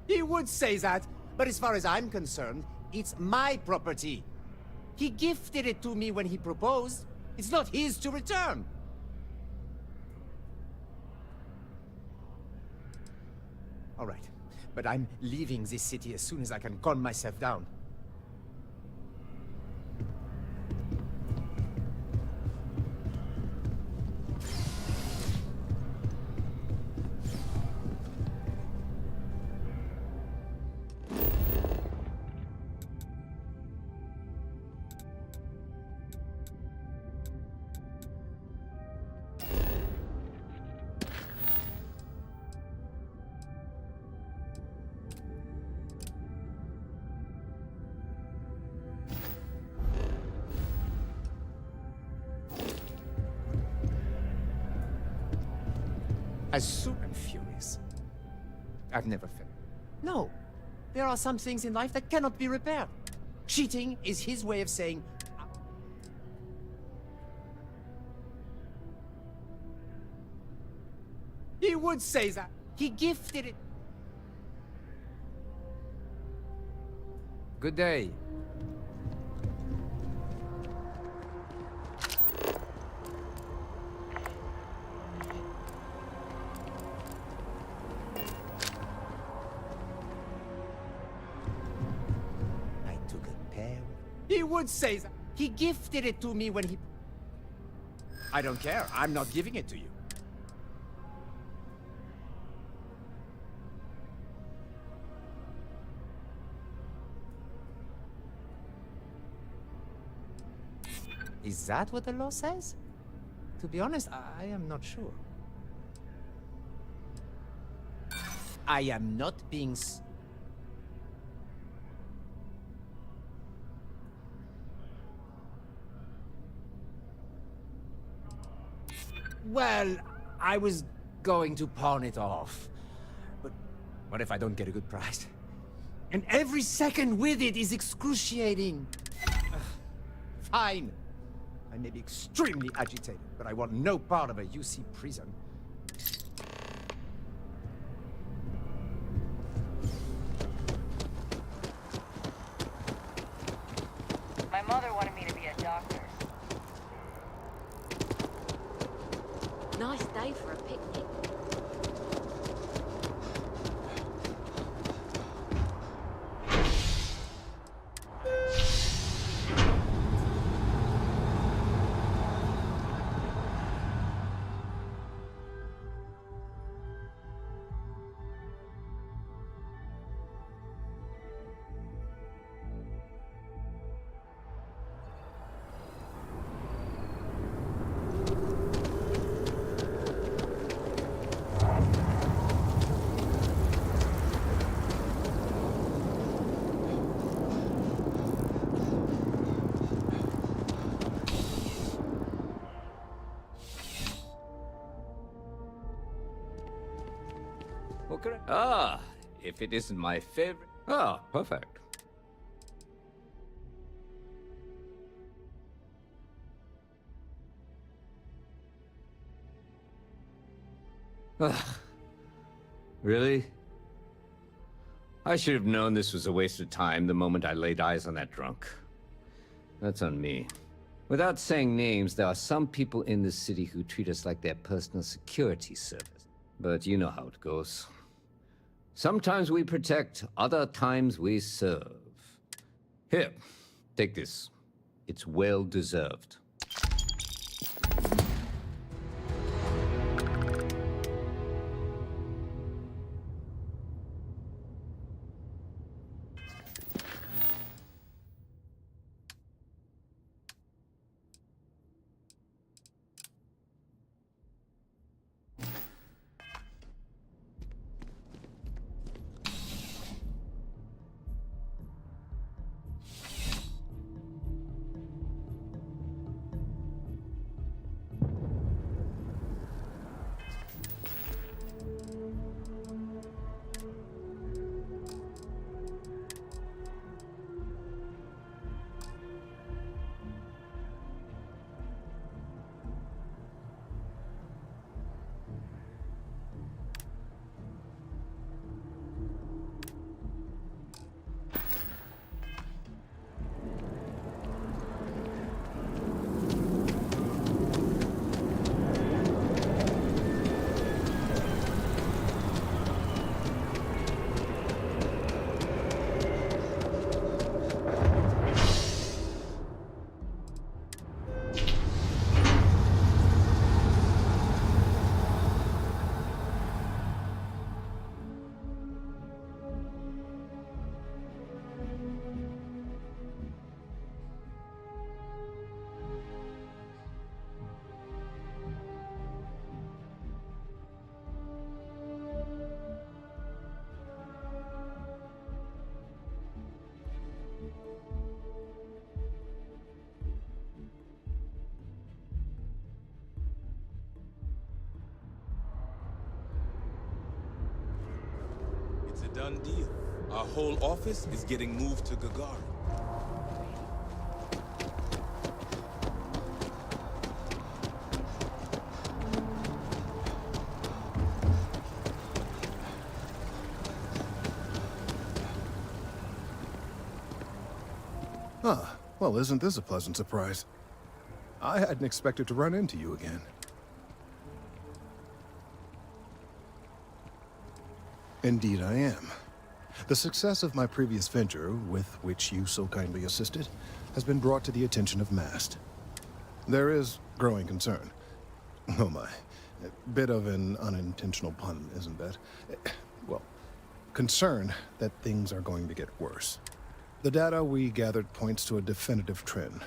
He would say that, but as far as I'm concerned, it's my property. He gifted it to me when he proposed. It's not his to return. All right, but I'm leaving this city as soon as I can calm myself down. As soon and furious. I've never felt. No, there are some things in life that cannot be repaired. Cheating is his way of saying... He would say that. He gifted it. Good day. He would say that. He gifted it to me when he... I don't care. I'm not giving it to you. Is that what the law says? To be honest, I am not sure. I am not being... Well, I was going to pawn it off. But what if I don't get a good price? And every second with it is excruciating. Fine. I may be extremely agitated, but I want no part of a UC prison. day for a picnic. Ah, if it isn't my favorite. Ah, perfect. Ugh. Really? I should have known this was a waste of time the moment I laid eyes on that drunk. That's on me. Without saying names, there are some people in this city who treat us like their personal security service. But you know how it goes. Sometimes we protect, other times we serve. Here, take this. It's well deserved. It's a done deal. Our whole office is getting moved to Gagarin. Ah, well, isn't this a pleasant surprise? I hadn't expected to run into you again. Indeed I am. The success of my previous venture, with which you so kindly assisted, has been brought to the attention of Mast. There is growing concern. Oh my. A bit of an unintentional pun, isn't that? Well, concern that things are going to get worse. The data we gathered points to a definitive trend.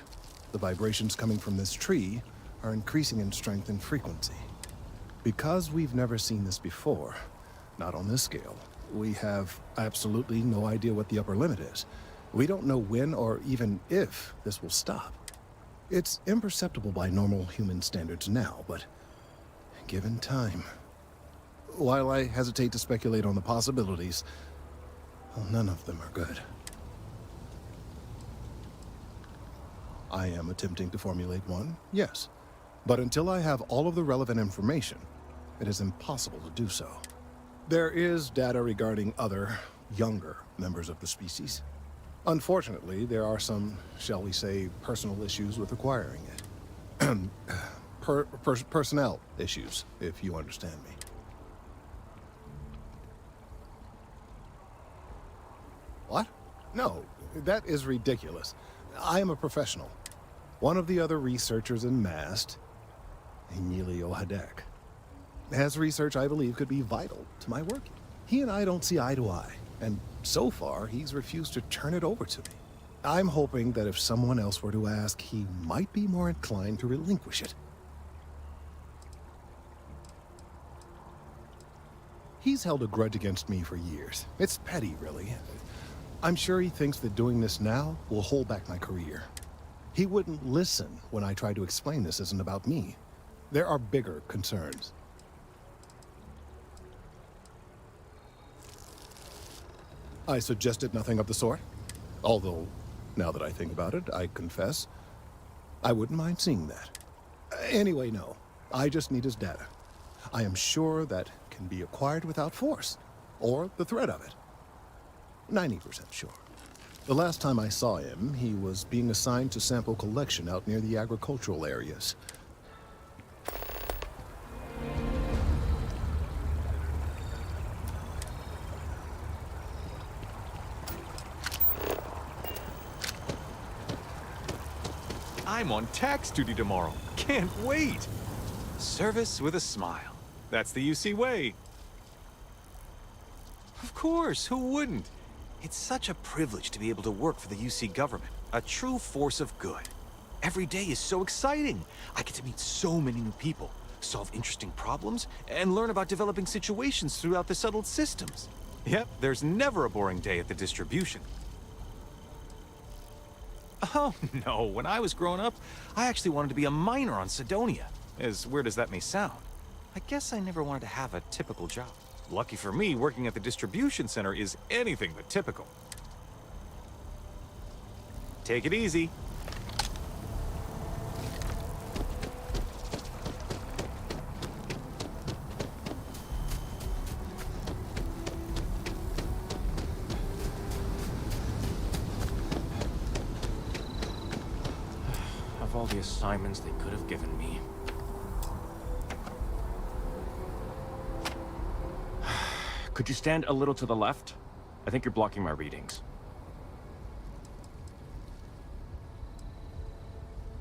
The vibrations coming from this tree are increasing in strength and frequency. Because we've never seen this before, not on this scale, we have absolutely no idea what the upper limit is. We don't know when or even if this will stop. It's imperceptible by normal human standards now, but given time. While I hesitate to speculate on the possibilities, well, none of them are good. I am attempting to formulate one, yes. But until I have all of the relevant information, it is impossible to do so. There is data regarding other, younger members of the species. Unfortunately, there are some, shall we say, personal issues with acquiring it. personnel issues, if you understand me. What? No, that is ridiculous. I am a professional. One of the other researchers in MAST, Emilio Hadek, has research I believe could be vital to my work. He and I don't see eye to eye, and so far he's refused to turn it over to me. I'm hoping that if someone else were to ask, he might be more inclined to relinquish it. He's held a grudge against me for years. It's petty, really. I'm sure he thinks that doing this now will hold back my career. He wouldn't listen when I tried to explain this isn't about me. There are bigger concerns. I suggested nothing of the sort. Although, now that I think about it, I confess, I wouldn't mind seeing that. Anyway, no. I just need his data. I am sure that can be acquired without force, or the threat of it. 90% sure. The last time I saw him, he was being assigned to sample collection out near the agricultural areas. I'm on tax duty tomorrow. Can't wait. Service with a smile. That's the UC way. Of course, who wouldn't? It's such a privilege to be able to work for the UC government, a true force of good. Every day is so exciting. I get to meet so many new people, solve interesting problems, and learn about developing situations throughout the settled systems. Yep, there's never a boring day at the distribution. Oh, no, when I was growing up, I actually wanted to be a miner on Sidonia. As weird as that may sound. I guess I never wanted to have a typical job. Lucky for me, working at the distribution center is anything but typical. Take it easy. Of all the assignments they could have given me. Could you stand a little to the left? I think you're blocking my readings.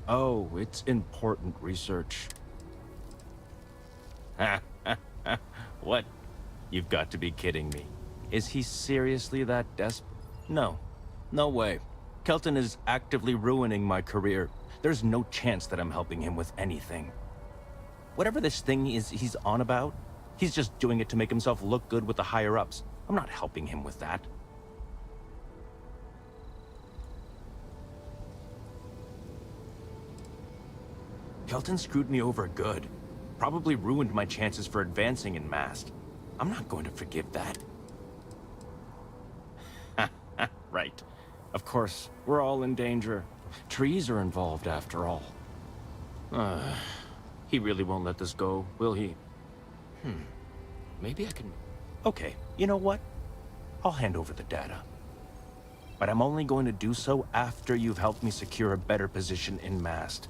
Oh, it's important research. What? You've got to be kidding me. Is he seriously that desperate? No. No way. Kelton is actively ruining my career. There's no chance that I'm helping him with anything. Whatever this thing is he's on about, he's just doing it to make himself look good with the higher-ups. I'm not helping him with that. Kelton screwed me over good. Probably ruined my chances for advancing in MAST. I'm not going to forgive that. Right. Of course, we're all in danger. Trees are involved after all. He really won't let this go, will he? Maybe I can... Okay, you know what? I'll hand over the data. But I'm only going to do so after you've helped me secure a better position in MAST.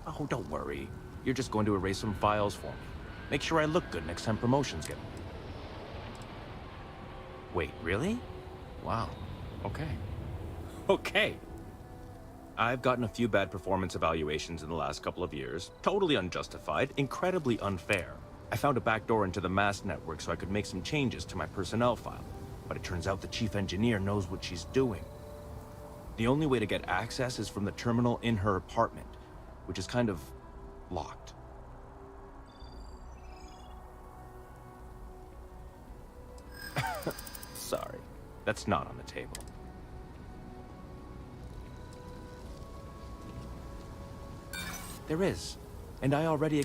Oh, don't worry. You're just going to erase some files for me. Make sure I look good next time promotions get... Wait, really? Wow. Okay. Okay. I've gotten a few bad performance evaluations in the last couple of years. Totally unjustified, incredibly unfair. I found a backdoor into the MAST network so I could make some changes to my personnel file. But it turns out the chief engineer knows what she's doing. The only way to get access is from the terminal in her apartment, which is kind of locked. Sorry, that's not on the table. There is, and I already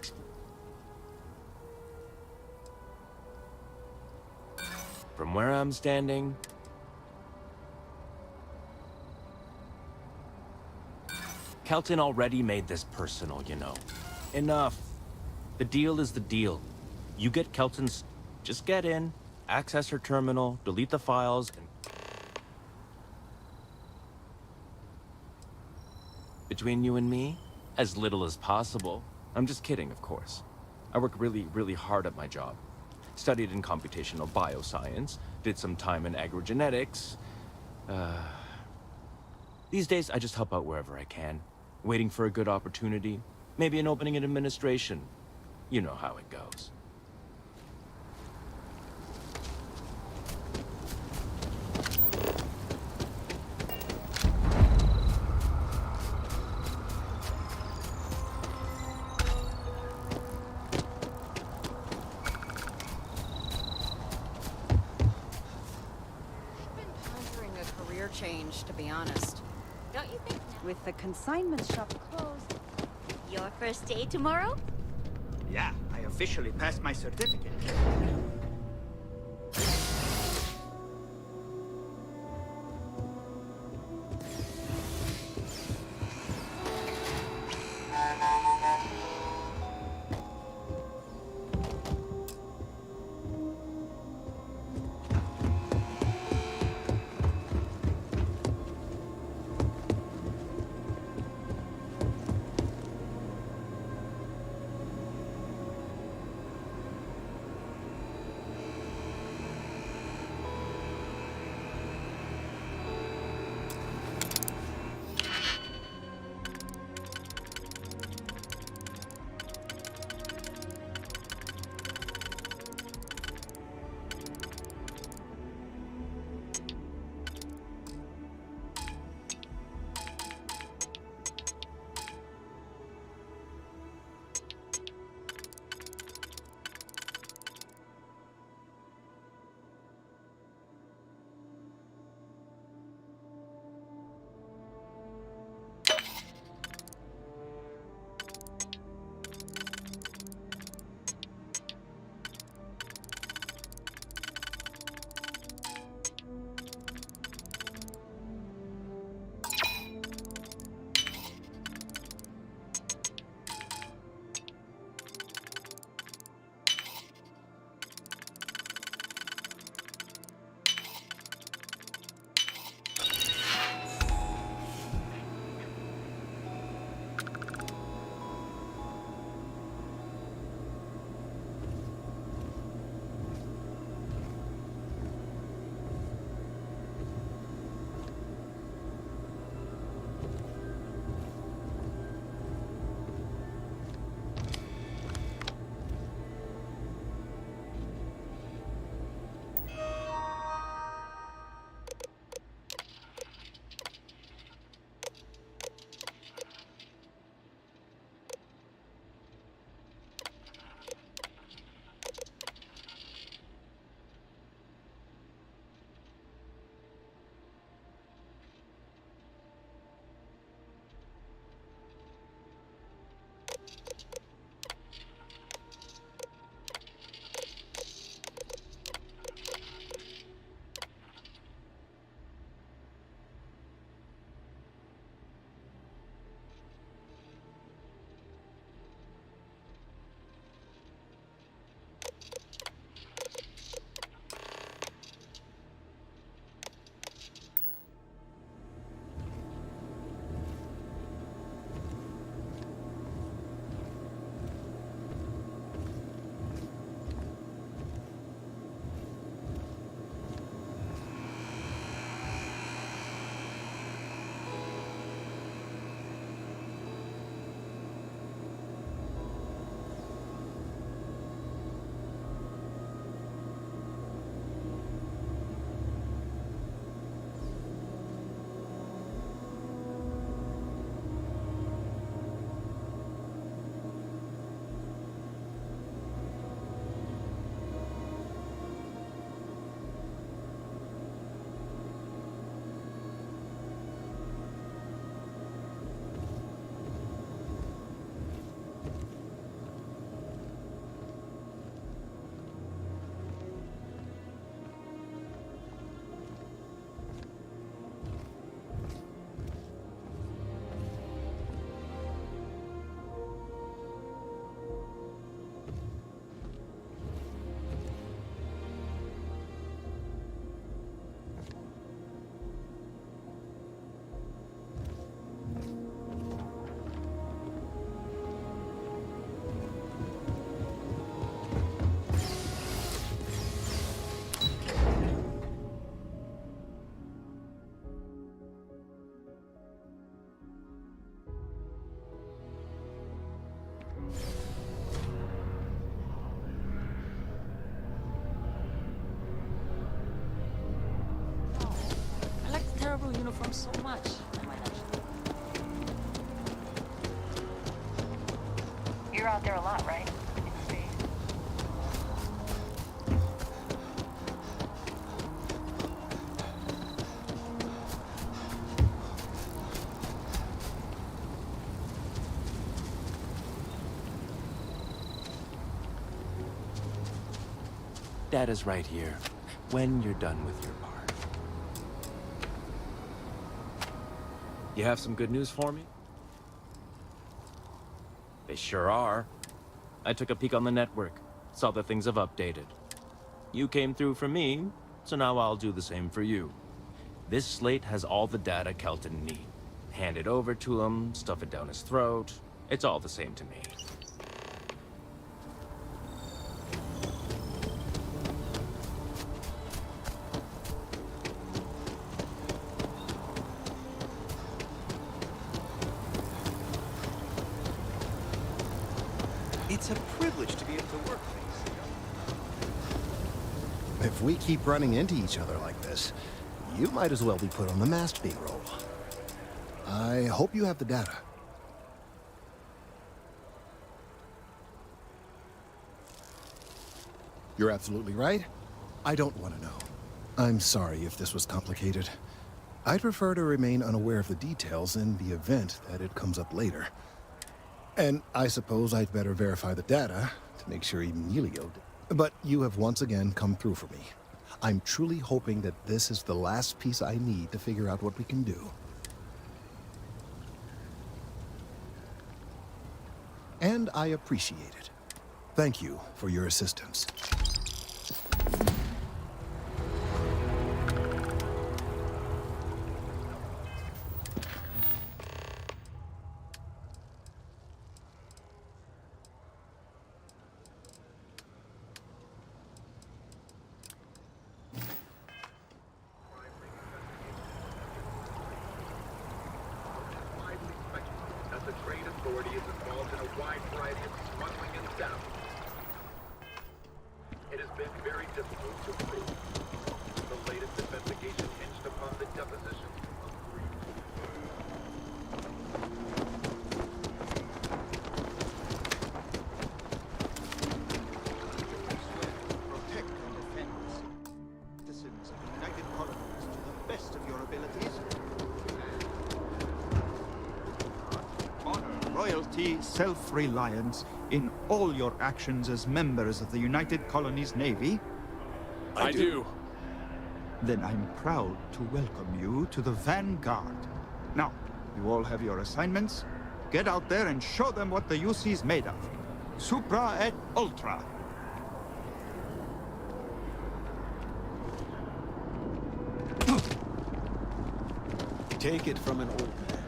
From where I'm standing... Kelton already made this personal, you know. Enough. The deal is the deal. You get Kelton's... Just get in, access her terminal, delete the files, and... Between you and me, as little as possible. I'm just kidding, of course. I work really, really hard at my job. Studied in computational bioscience, did some time in agrogenetics. These days, I just help out wherever I can, waiting for a good opportunity, maybe an opening in administration. You know how it goes. Considering a career change, to be honest. Don't you think? With the consignment shop closed. Your first day tomorrow? Yeah, I officially passed my certificate. uniform so much. I might actually. You're out there a lot, right? In space. Data's right here, when you're done with your part. You have some good news for me? They sure are. I took a peek on the network, saw that things have updated. You came through for me, so now I'll do the same for you. This slate has all the data Kelton needs. Hand it over to him, stuff it down his throat. It's all the same to me. It's a privilege to be able to work things. If we keep running into each other like this, you might as well be put on the masking roll. I hope you have the data. You're absolutely right. I don't want to know. I'm sorry if this was complicated. I'd prefer to remain unaware of the details in the event that it comes up later. And I suppose I'd better verify the data to make sure even Elio did. But you have once again come through for me. I'm truly hoping that this is the last piece I need to figure out what we can do. And I appreciate it. Thank you for your assistance. Self-reliance in all your actions as members of the United Colonies Navy? I do. Then I'm proud to welcome you to the Vanguard. Now, you all have your assignments. Get out there and show them what the UC's made of. Supra et Ultra. Take it from an old man.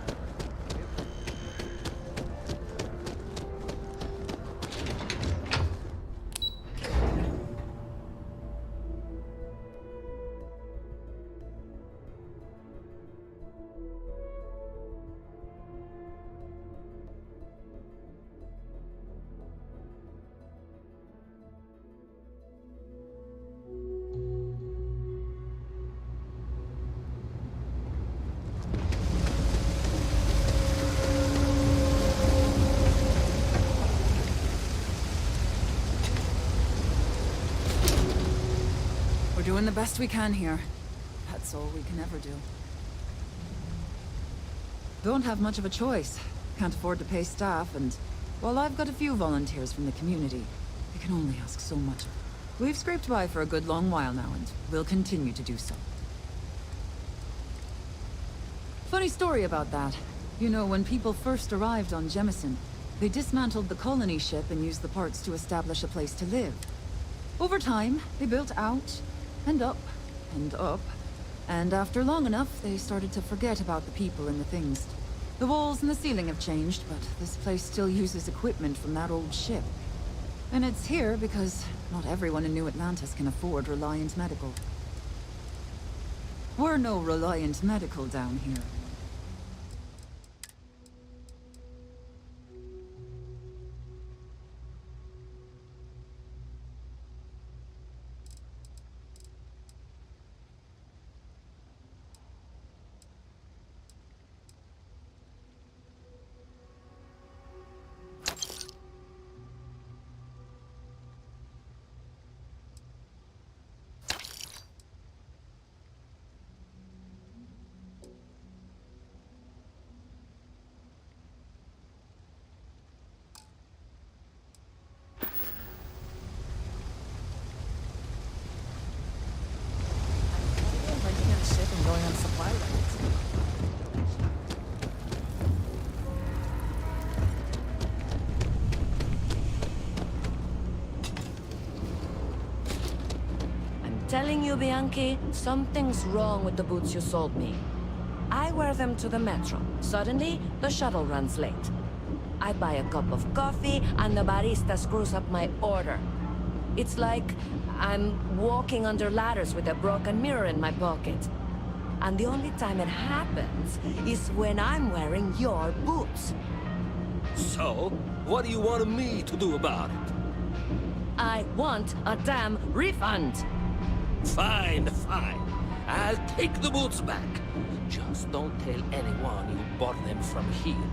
We're doing the best we can here. That's all we can ever do. Don't have much of a choice. Can't afford to pay staff, and while I've got a few volunteers from the community, we can only ask so much. We've scraped by for a good long while now, and we'll continue to do so. Funny story about that. You know, when people first arrived on Jemison, they dismantled the colony ship and used the parts to establish a place to live. Over time, they built out, and up, and up, and after long enough, they started to forget about the people and the things. The walls and the ceiling have changed, but this place still uses equipment from that old ship. And it's here because not everyone in New Atlantis can afford Reliant Medical. We're no Reliant Medical down here. ship and going on supply runs. I'm telling you, Bianchi, something's wrong with the boots you sold me. I wear them to the metro. Suddenly, the shuttle runs late. I buy a cup of coffee, and the barista screws up my order. It's like I'm walking under ladders with a broken mirror in my pocket. And the only time it happens is when I'm wearing your boots. So, what do you want me to do about it? I want a damn refund! Fine, fine. I'll take the boots back. Just don't tell anyone you bought them from here.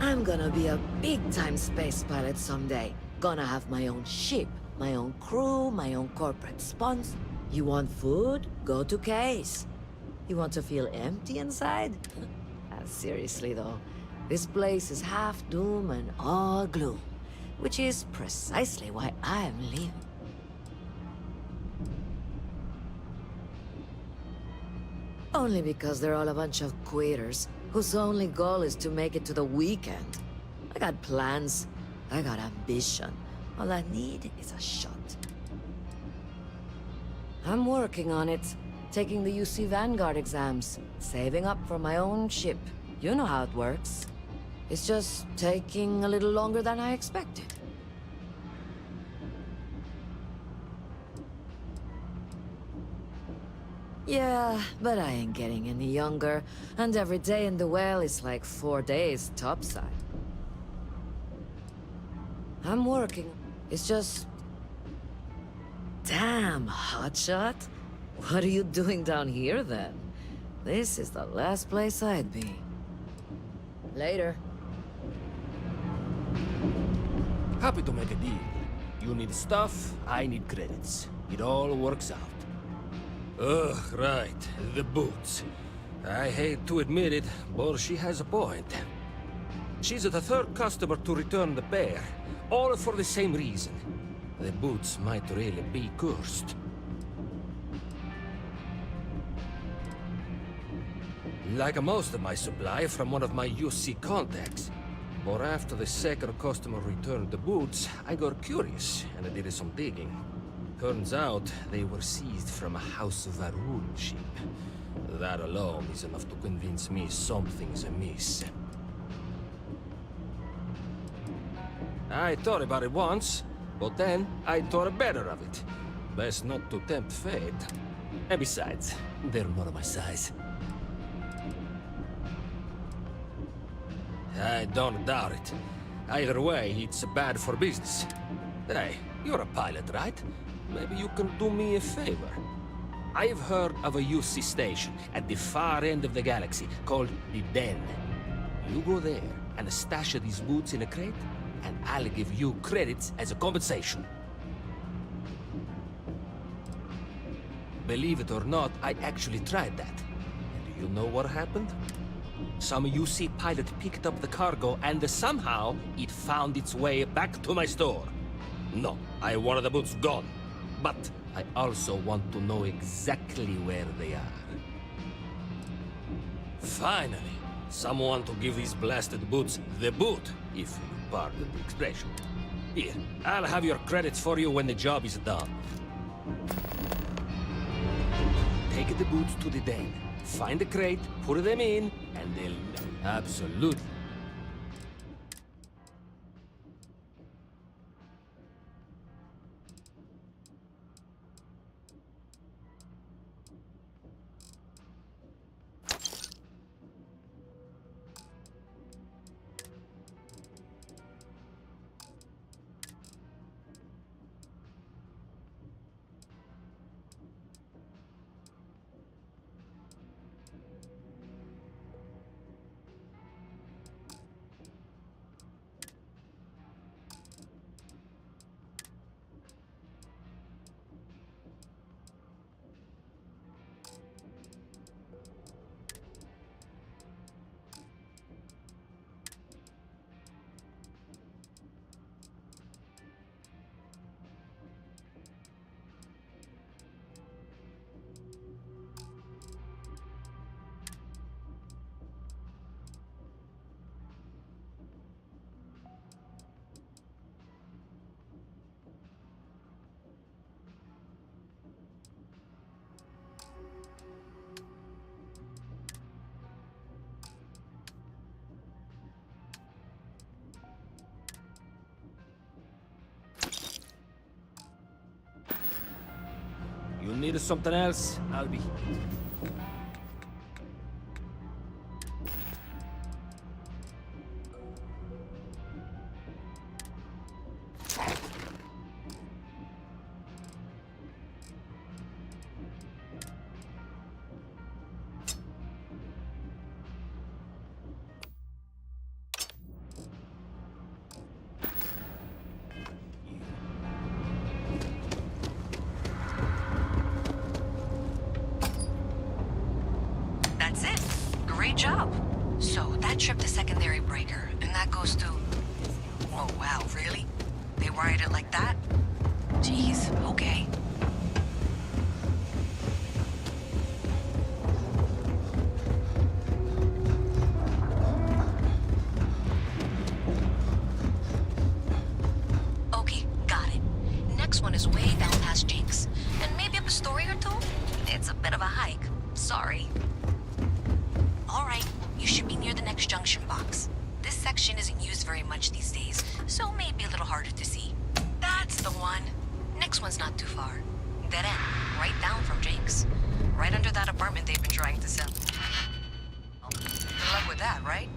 I'm gonna be a big-time space pilot someday. Gonna have my own ship, my own crew, my own corporate sponsor. You want food? Go to Case. You want to feel empty inside? Seriously though, this place is half doom and all gloom, which is precisely why I'm leaving. Only because they're all a bunch of quitters whose only goal is to make it to the weekend. I got plans. I got ambition. All I need is a shot. I'm working on it. Taking the UC Vanguard exams. Saving up for my own ship. You know how it works. It's just taking a little longer than I expected. Yeah, but I ain't getting any younger, and every day in the well is like 4 days topside. I'm working. It's just... Damn, hotshot. What are you doing down here, then? This is the last place I'd be. Later. Happy to make a deal. You need stuff, I need credits. It all works out. Ugh, right. The boots. I hate to admit it, but she has a point. She's the third customer to return the pair, all for the same reason. The boots might really be cursed. Like most of my supply from one of my UC contacts. But after the second customer returned the boots, I got curious and I did some digging. Turns out they were seized from a House of Varun ship. That alone is enough to convince me something's amiss. I thought about it once, but then I thought better of it. Best not to tempt fate. And besides, they're not my size. I don't doubt it. Either way, it's bad for business. Hey, you're a pilot, right? Maybe you can do me a favor. I've heard of a UC station at the far end of the galaxy called the Den. You go there and stash these boots in a crate, and I'll give you credits as a compensation. Believe it or not, I actually tried that. And do you know what happened? Some UC pilot picked up the cargo, and somehow it found its way back to my store. No, I wanted the boots gone. But I also want to know exactly where they are. Finally, someone to give these blasted boots the boot, if you pardon the expression. Here, I'll have your credits for you when the job is done. Take the boots to the den. Find the crate, put them in, and they'll... Absolutely. need something else, I'll be... That's it. Great job. So, that trip to secondary breaker, and that goes to... Oh, wow, really? They wired it like that? Jeez, okay. Okay, got it. Next one is way down past Jake's. And maybe up a story or two? It's a bit of a hike. Sorry. Alright, you should be near the next junction box. This section isn't used very much these days, so maybe a little harder to see. That's the one. Next one's not too far. Dead end, right down from Jake's. Right under that apartment they've been trying to sell. Good luck with that, right?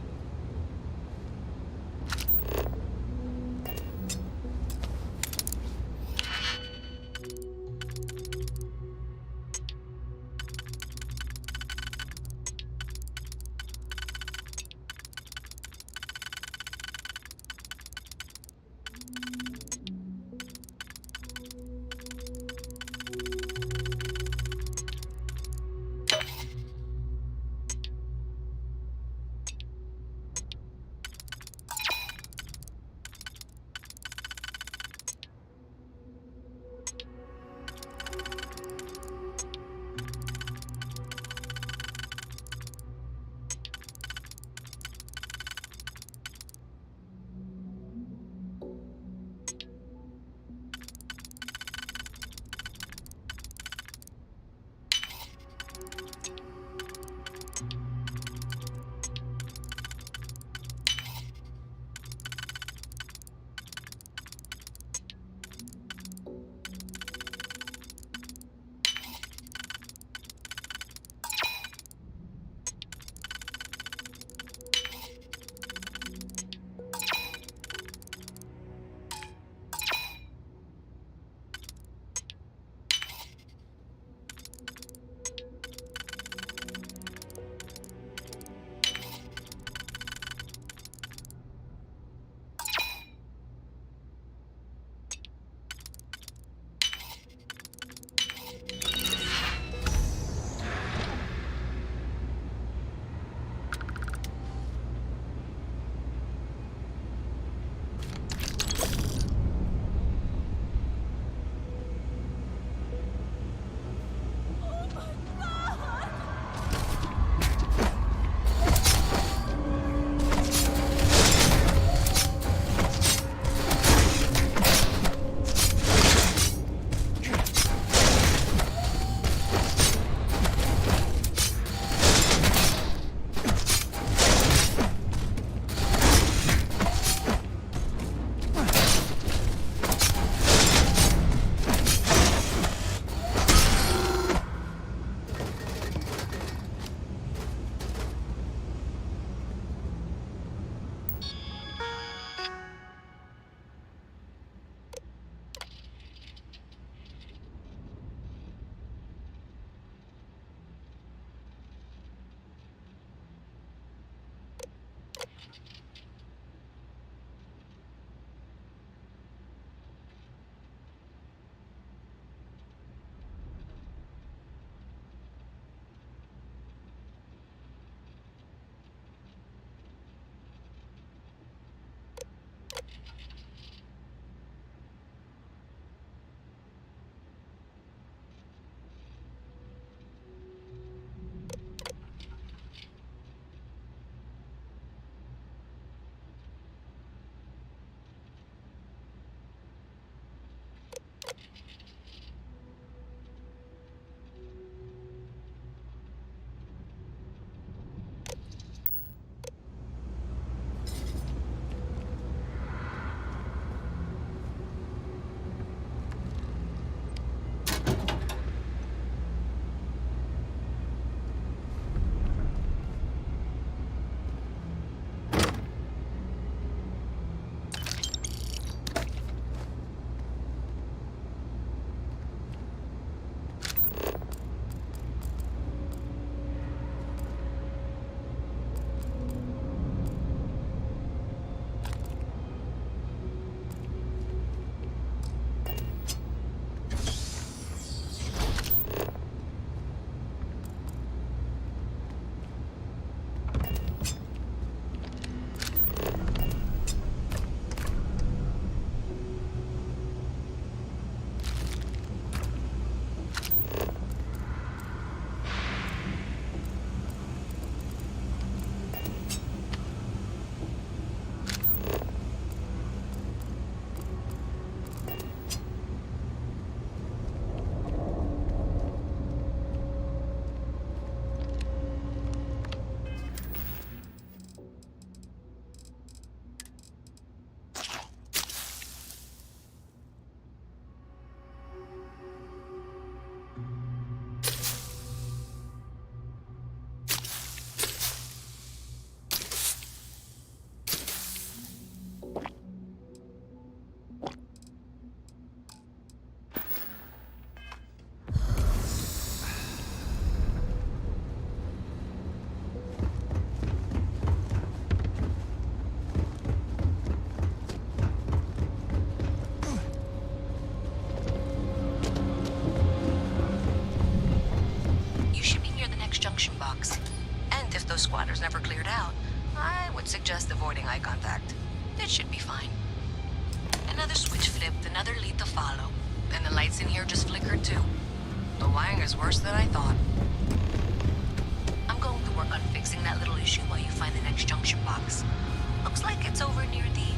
those squatters never cleared out, I would suggest avoiding eye contact. It should be fine. Another switch flipped, another lead to follow. And the lights in here just flickered too. The wiring is worse than I thought. I'm going to work on fixing that little issue while you find the next junction box. Looks like it's over near the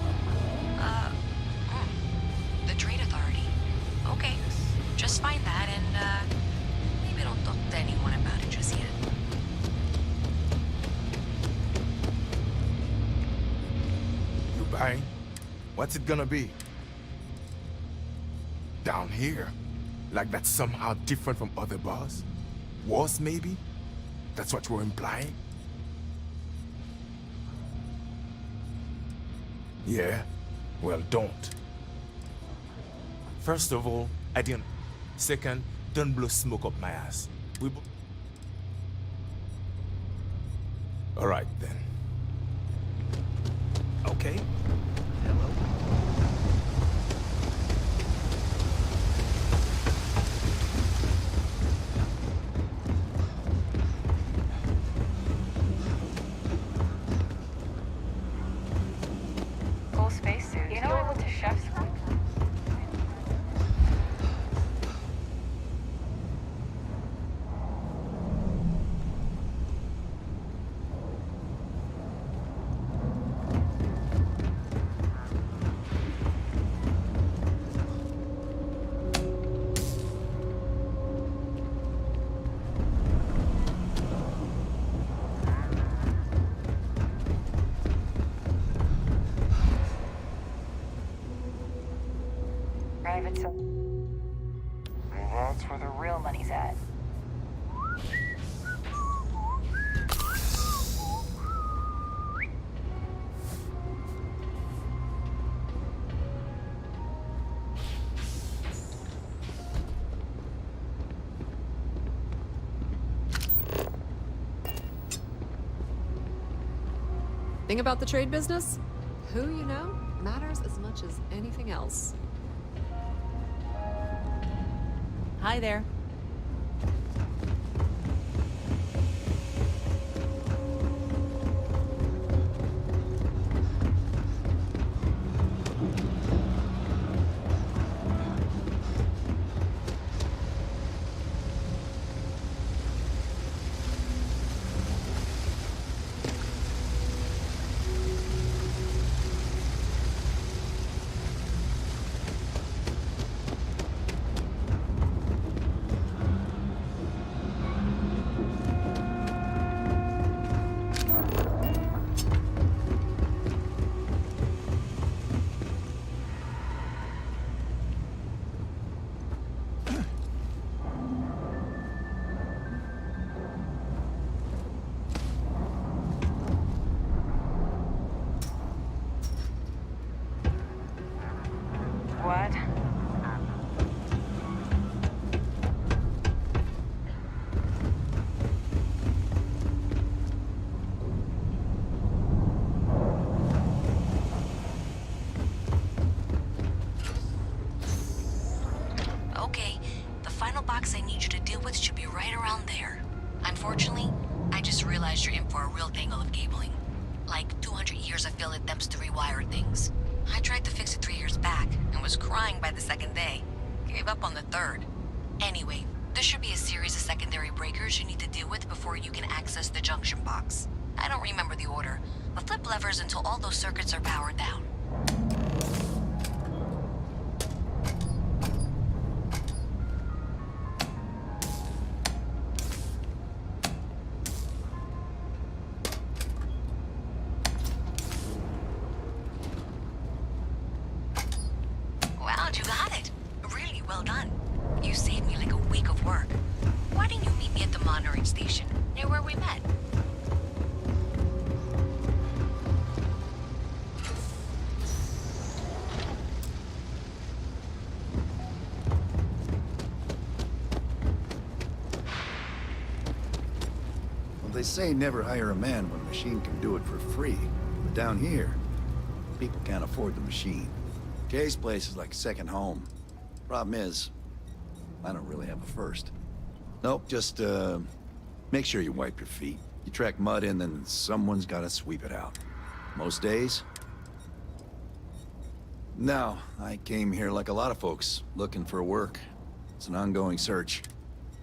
Trade Authority. Okay, just find that and, maybe don't talk to anyone about it just yet. You buying? What's it gonna be? Down here? Like that's somehow different from other bars? Worse, maybe? That's what you're implying? Yeah? Well, don't. First of all, I didn't. Second, don't blow smoke up my ass. All right, then. Okay. Full spacesuit. You know I went to chef school. Private so that's where the real money's at. Thing about the trade business? Who you know matters as much as anything else. Hi there. What? Okay, the final box I need you to deal with should be right around there. Unfortunately, I just realized you're in for a real tangle of cabling. Like 200 years of failed attempts to rewire things. I tried to fix it 3 years back and was crying by the second day. Gave up on the third. Anyway, there should be a series of secondary breakers you need to deal with before you can access the junction box. I don't remember the order, but flip levers until all those circuits are powered down. Wow, you got it. Really well done. You saved me like a week of work. Why didn't you meet me at the monitoring station, near where we met? Well, they say never hire a man when a machine can do it for free. But down here, people can't afford the machine. Kay's place is like a second home. Problem is, I don't really have a first. Nope, just, make sure you wipe your feet. You track mud in, then someone's gotta sweep it out. Most days? No, I came here like a lot of folks, looking for work. It's an ongoing search.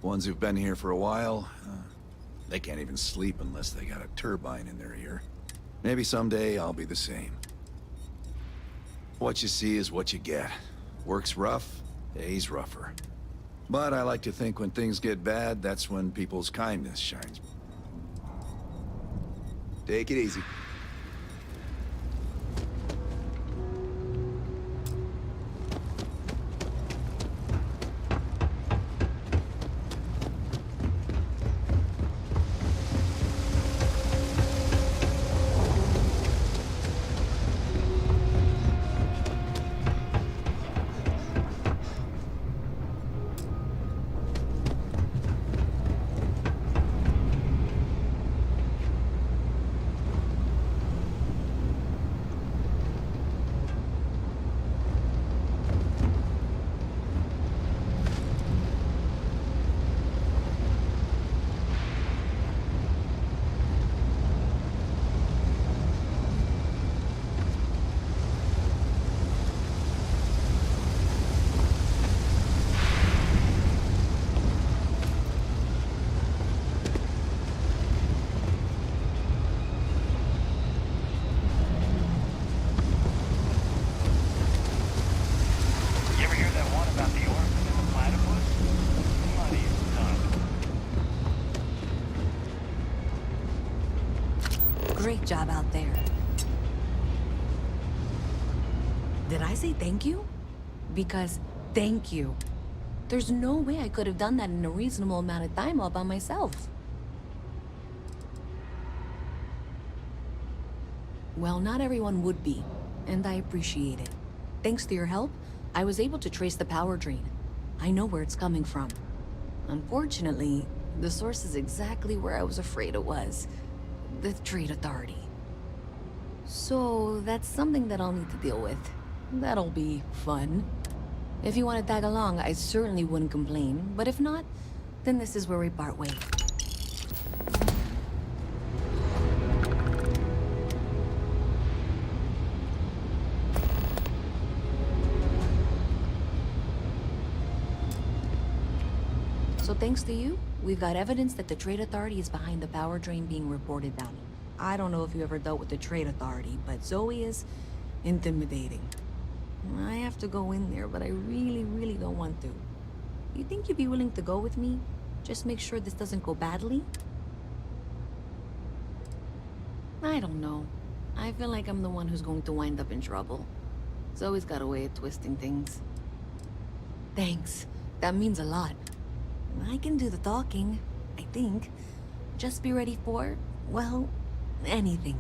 Ones who've been here for a while, they can't even sleep unless they got a turbine in their ear. Maybe someday I'll be the same. What you see is what you get. Work's rough, day's rougher. But I like to think when things get bad, that's when people's kindness shines. Take it easy. Great job out there. Did I say thank you? Because thank you. There's no way I could have done that in a reasonable amount of time all by myself. Well, not everyone would be, and I appreciate it. Thanks to your help, I was able to trace the power drain. I know where it's coming from. Unfortunately, the source is exactly where I was afraid it was. The Trade Authority. So, that's something that I'll need to deal with. That'll be fun. If you want to tag along, I certainly wouldn't complain, but if not, then this is where we part ways. So thanks to you, we've got evidence that the Trade Authority is behind the power drain being reported down. I don't know if you ever dealt with the Trade Authority, but Zoe is intimidating. I have to go in there, but I really don't want to. You think you'd be willing to go with me? Just make sure this doesn't go badly? I don't know. I feel like I'm the one who's going to wind up in trouble. Zoe's got a way of twisting things. Thanks. That means a lot. I can do the talking, I think. Just be ready for, well, anything.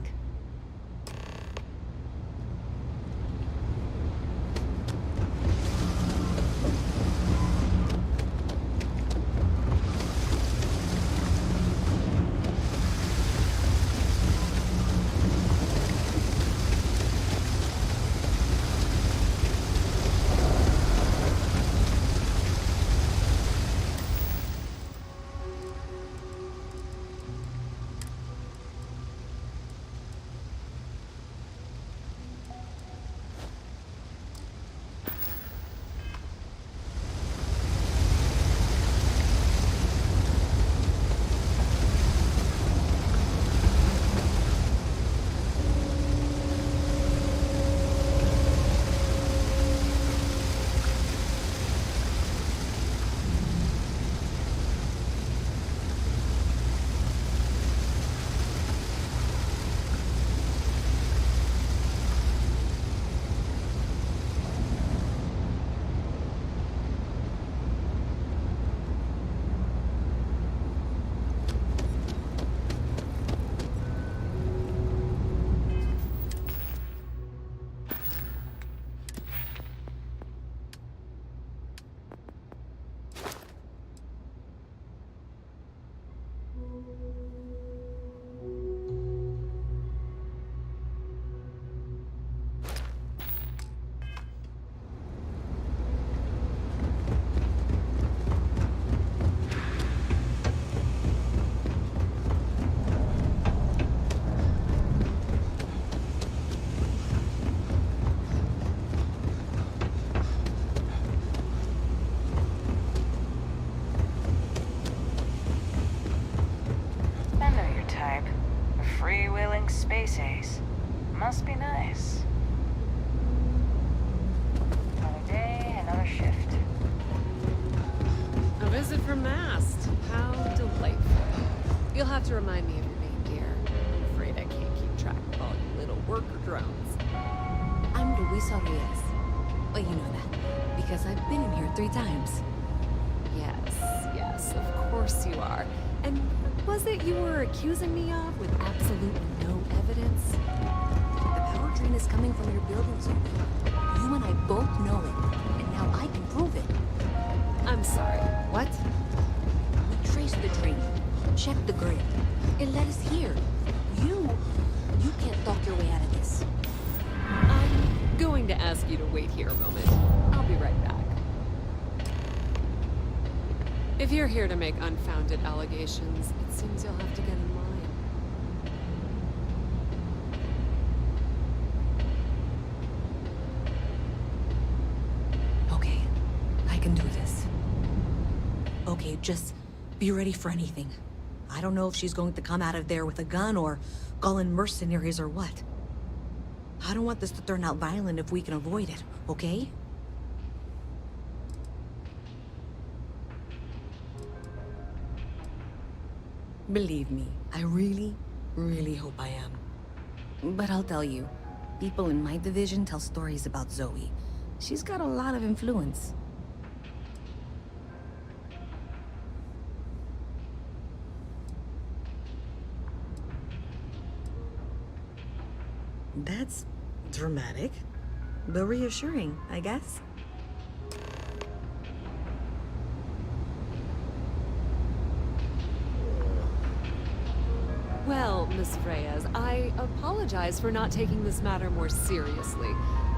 type. A freewheeling space ace. Must be nice. Another day, another shift. A visit from Mast. How delightful. You'll have to remind me of your name, dear. I'm afraid I can't keep track of all you little worker drones. I'm Luisa Reyes. Well, you know that, because I've been in here 3 times. Yes, of course you are. And what was it you were accusing me of with absolutely no evidence? The power drain is coming from your building, Zoe. You and I both know it, and now I can prove it. I'm sorry, what? We traced the drain, checked the grid. It led us here. You can't talk your way out of this. I'm going to ask you to wait here a moment. I'll be right back. If you're here to make unfounded allegations, it seems you'll have to get in line. Okay, I can do this. Okay, just be ready for anything. I don't know if she's going to come out of there with a gun or call in mercenaries or what. I don't want this to turn out violent if we can avoid it, okay? Believe me, I really, really hope I am. But I'll tell you, people in my division tell stories about Zoe. She's got a lot of influence. That's dramatic, but reassuring, I guess. Well, Miss Reyes, I apologize for not taking this matter more seriously.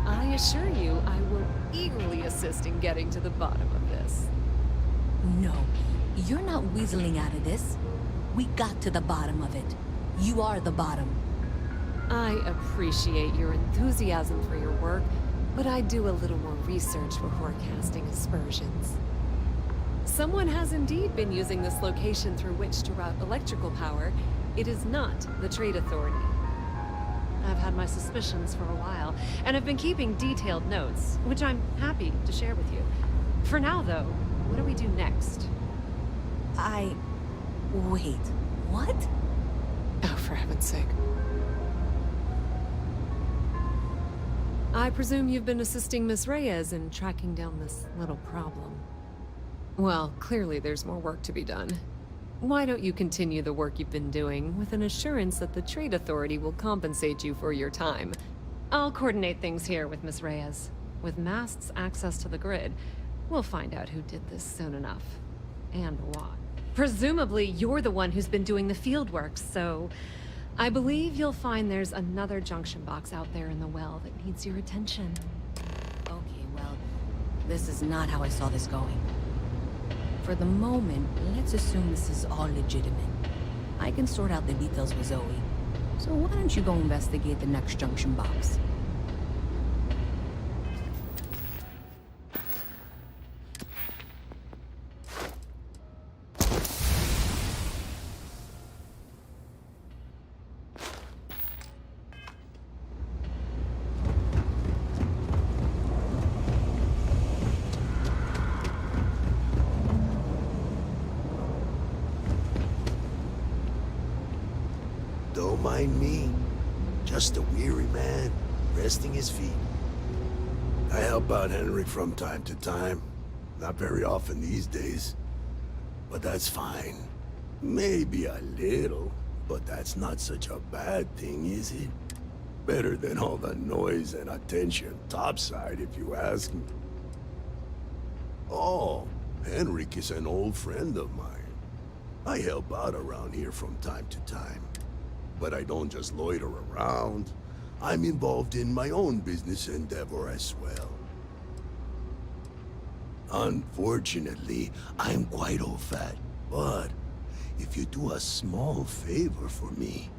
I assure you, I will eagerly assist in getting to the bottom of this. No, you're not weaseling out of this. We got to the bottom of it. You are the bottom. I appreciate your enthusiasm for your work, but I do a little more research before casting aspersions. Someone has indeed been using this location through which to route electrical power. It is not the Trade Authority. I've had my suspicions for a while, and have been keeping detailed notes, which I'm happy to share with you. For now, though, what do we do next? Wait, what? Oh, for heaven's sake. I presume you've been assisting Miss Reyes in tracking down this little problem. Well, clearly there's more work to be done. Why don't you continue the work you've been doing with an assurance that the Trade Authority will compensate you for your time? I'll coordinate things here with Miss Reyes. With Mast's access to the grid, we'll find out who did this soon enough. And why. Presumably, you're the one who's been doing the field work, so I believe you'll find there's another junction box out there in the well that needs your attention. Okay, well, this is not how I saw this going. For the moment, let's assume this is all legitimate. I can sort out the details with Zoe. So why don't you go investigate the next junction box? Don't mind me. Just a weary man, resting his feet. I help out Henry from time to time. Not very often these days. But that's fine. Maybe a little, but that's not such a bad thing, is it? Better than all the noise and attention topside, if you ask me. Oh, Henrik is an old friend of mine. I help out around here from time to time. But I don't just loiter around. I'm involved in my own business endeavor as well. Unfortunately, I'm quite old-fat, but if you do a small favor for me,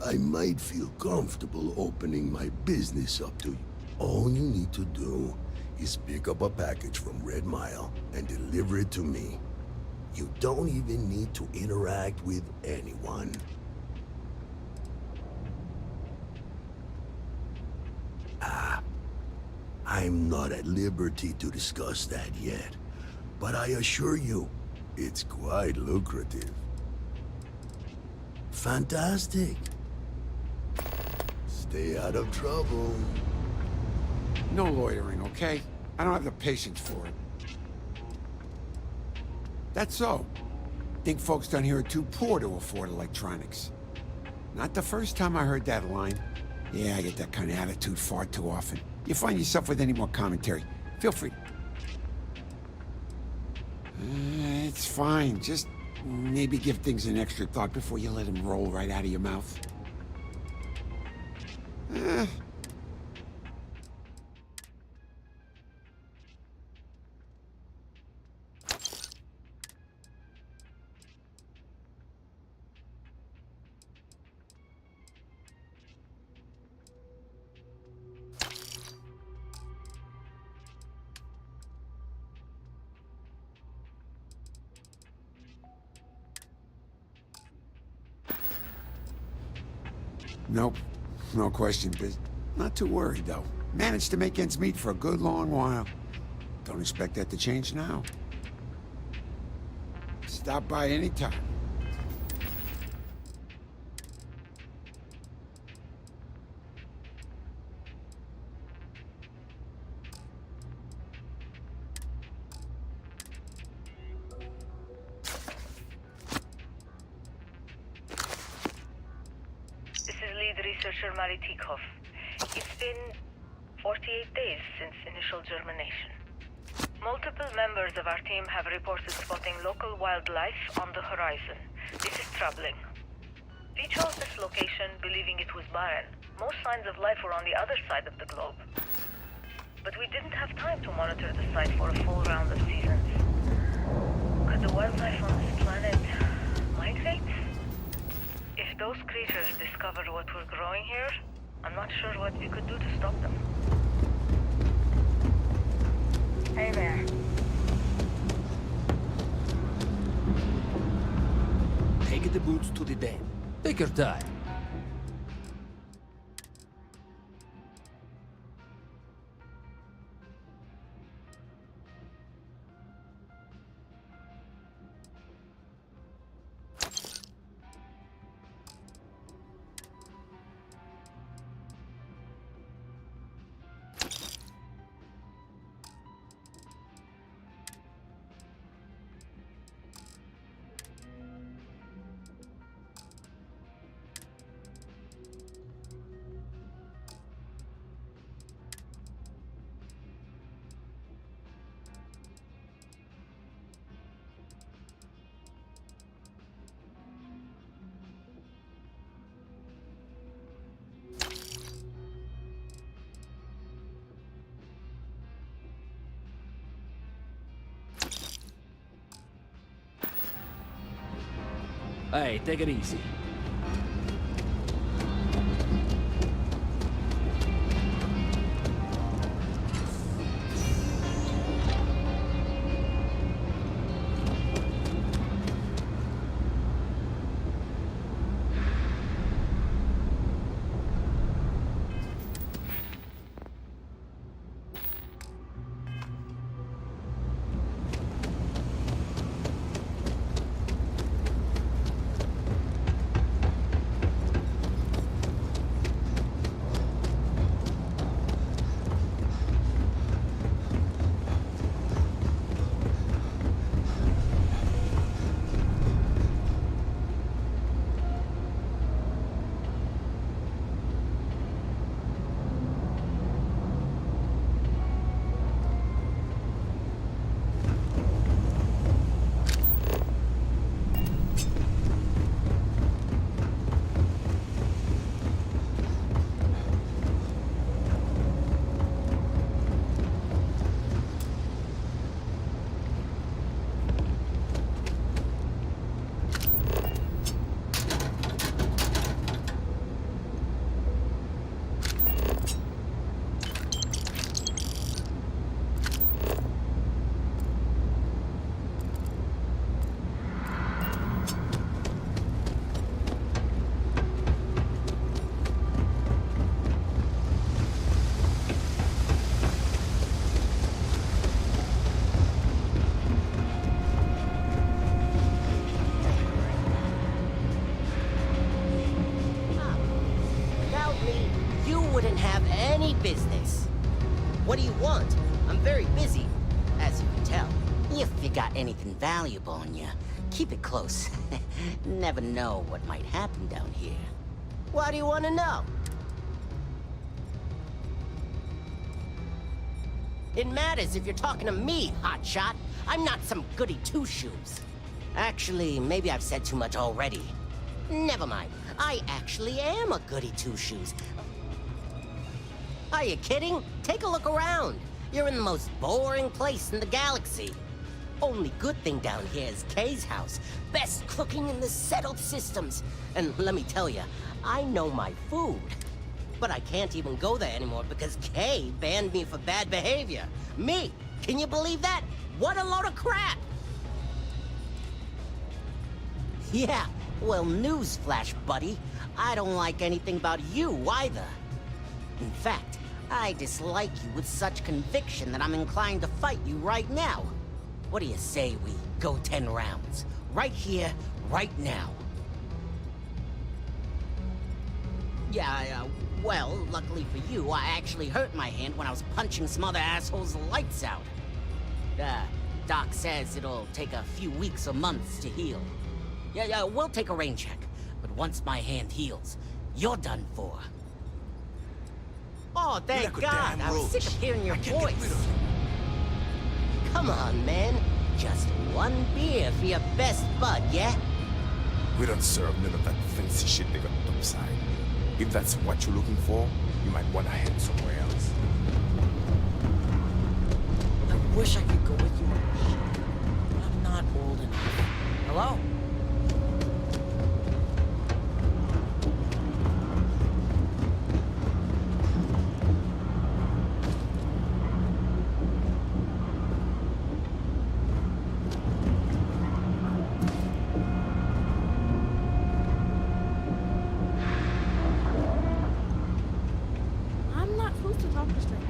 I might feel comfortable opening my business up to you. All you need to do is pick up a package from Red Mile and deliver it to me. You don't even need to interact with anyone. I'm not at liberty to discuss that yet, but I assure you, it's quite lucrative. Fantastic. Stay out of trouble. No loitering, okay? I don't have the patience for it. That's so. Think folks down here are too poor to afford electronics. Not the first time I heard that line. Yeah, I get that kind of attitude far too often. You find yourself with any more commentary, feel free. It's fine. Just maybe give things an extra thought before you let them roll right out of your mouth. Nope. No question, Biz. Not too worried, though. Managed to make ends meet for a good long while. Don't expect that to change now. Stop by anytime. This is lead researcher Mari Tikhoff. It's been 48 days since initial germination. Multiple members of our team have reported spotting local wildlife on the horizon. This is troubling. We chose this location believing it was barren. Most signs of life were on the other side of the globe. But we didn't have time to monitor the site for a full round of seasons. Could the wildlife on this planet migrate? If those creatures discover what we're growing here, I'm not sure what we could do to stop them. Hey there. Take the boots to the den. Take your time. Hey, take it easy. business. What do you want? I'm very busy, as you can tell. If you got anything valuable on you, keep it close. Never know what might happen down here. Why do you want to know? It matters if you're talking to me, hotshot. I'm not some goody two-shoes. Actually, maybe I've said too much already. Never mind. I actually am a goody two-shoes. Are you kidding? Take a look around. You're in the most boring place in the galaxy. Only good thing down here is Kay's house. Best cooking in the settled systems. And let me tell you, I know my food. But I can't even go there anymore because Kay banned me for bad behavior. Me! Can you believe that? What a load of crap! Yeah, well, newsflash, buddy. I don't like anything about you either. In fact, I dislike you with such conviction that I'm inclined to fight you right now. What do you say we go 10 rounds? Right here, right now. Yeah, well, luckily for you, I actually hurt my hand when I was punching some other assholes' lights out. Doc says it'll take a few weeks or months to heal. Yeah, we'll take a rain check. But once my hand heals, you're done for. Oh, thank God! I was sick of hearing your voice. Come on, man. Just one beer for your best bud, yeah? We don't serve none of that fancy shit they got topside. If that's what you're looking for, you might want to head somewhere else. I wish I could go with you, but I'm not old enough. Hello? I'm not supposed to talk to strangers.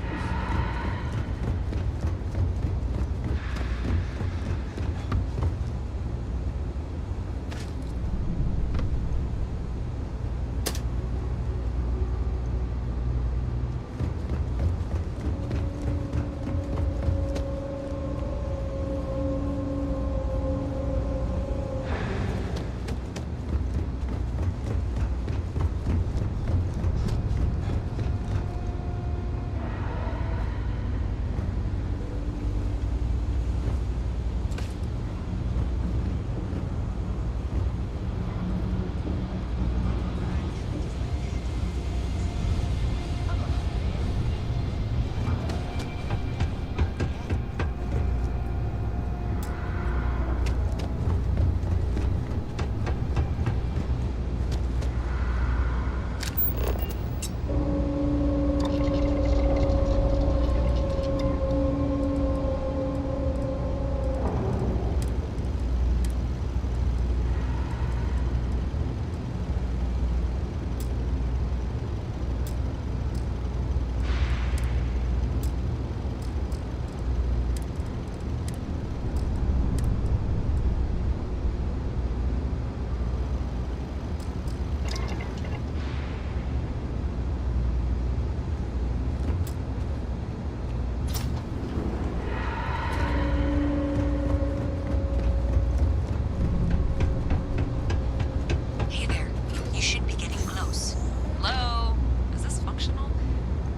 Hey there. You should be getting close. Hello? Is this functional?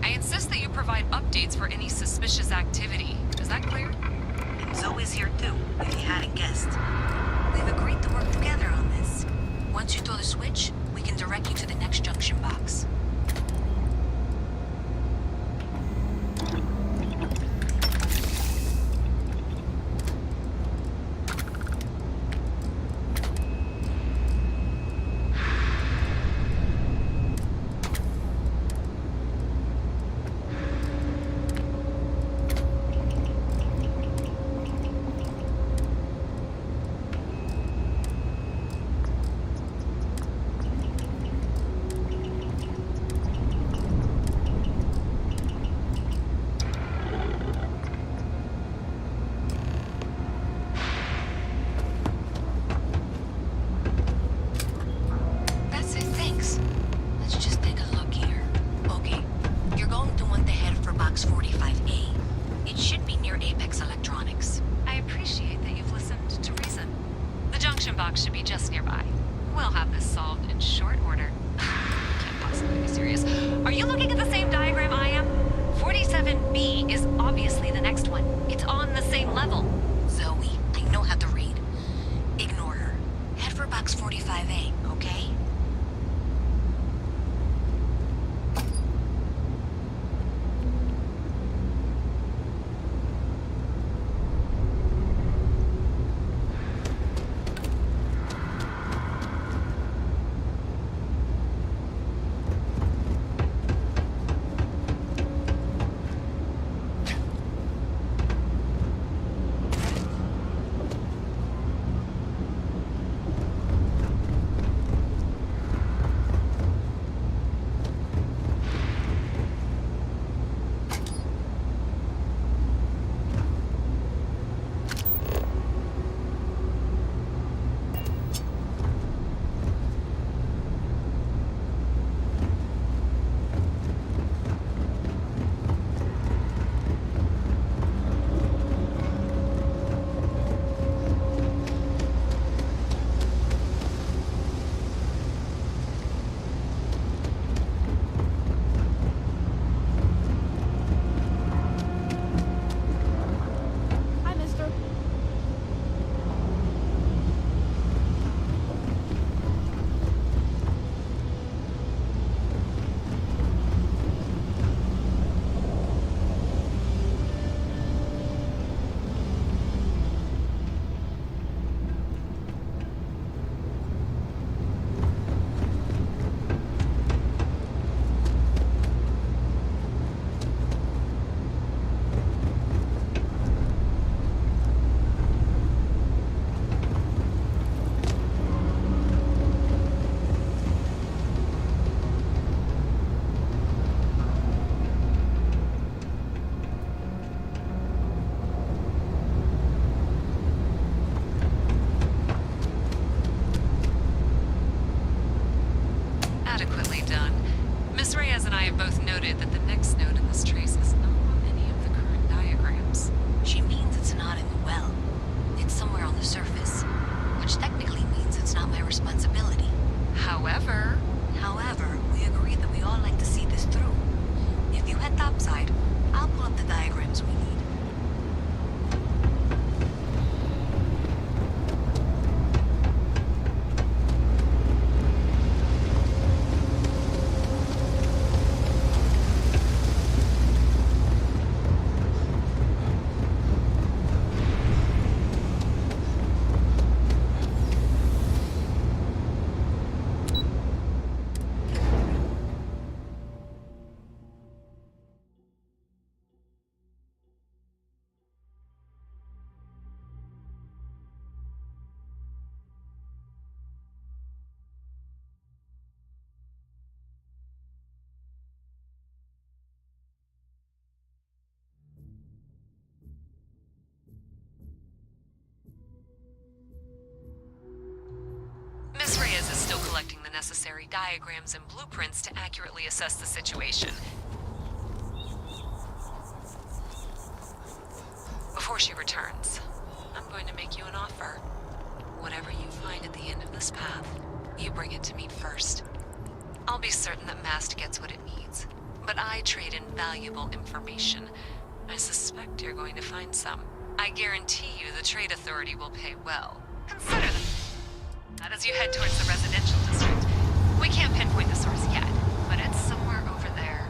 I insist that you provide updates for any suspicious activity. Is that clear? And Zoe's here too, if you hadn't guessed. We've agreed to work together on this. Once you throw the switch, we can direct you to the next junction box. We'll have this solved in short order. Can't possibly be serious. Are you looking at the same diagram I am? 47B is obviously the next one. It's on the same level. Zoe, I know how to read. Ignore her. Head for box 45A, okay? Hi, mister. Adequately done. Miss Reyes and I have both noted that the next node in this trace is not on any of the current diagrams. She means it's not in the well. It's somewhere on the surface. Which technically means it's not my responsibility. However, we agreed that we all like to see this through. If you head topside, I'll pull up the diagrams we need. Miss Reyes is still collecting the necessary diagrams and blueprints to accurately assess the situation. Before she returns, I'm going to make you an offer. Whatever you find at the end of this path, you bring it to me first. I'll be certain that Mast gets what it needs, but I trade in valuable information. I suspect you're going to find some. I guarantee you the Trade Authority will pay well. Consider them. As you head towards the residential district, we can't pinpoint the source yet, but it's somewhere over there.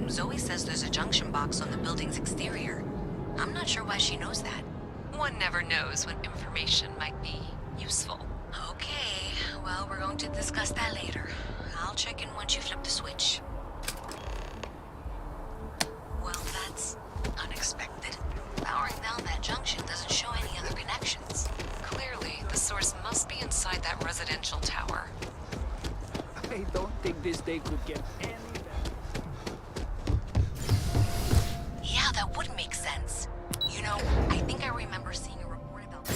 Zoe says there's a junction box on the building's exterior. I'm not sure why she knows that. One never knows when information might be useful. Okay, well, we're going to discuss that later. I'll check in once you flip the switch. Well, that's unexpected. Powering down that junction doesn't show any other connections. Clearly, the source must be inside that residential tower. I don't think this day could get any better. Yeah, that would make sense. You know, I think I remember seeing a report about...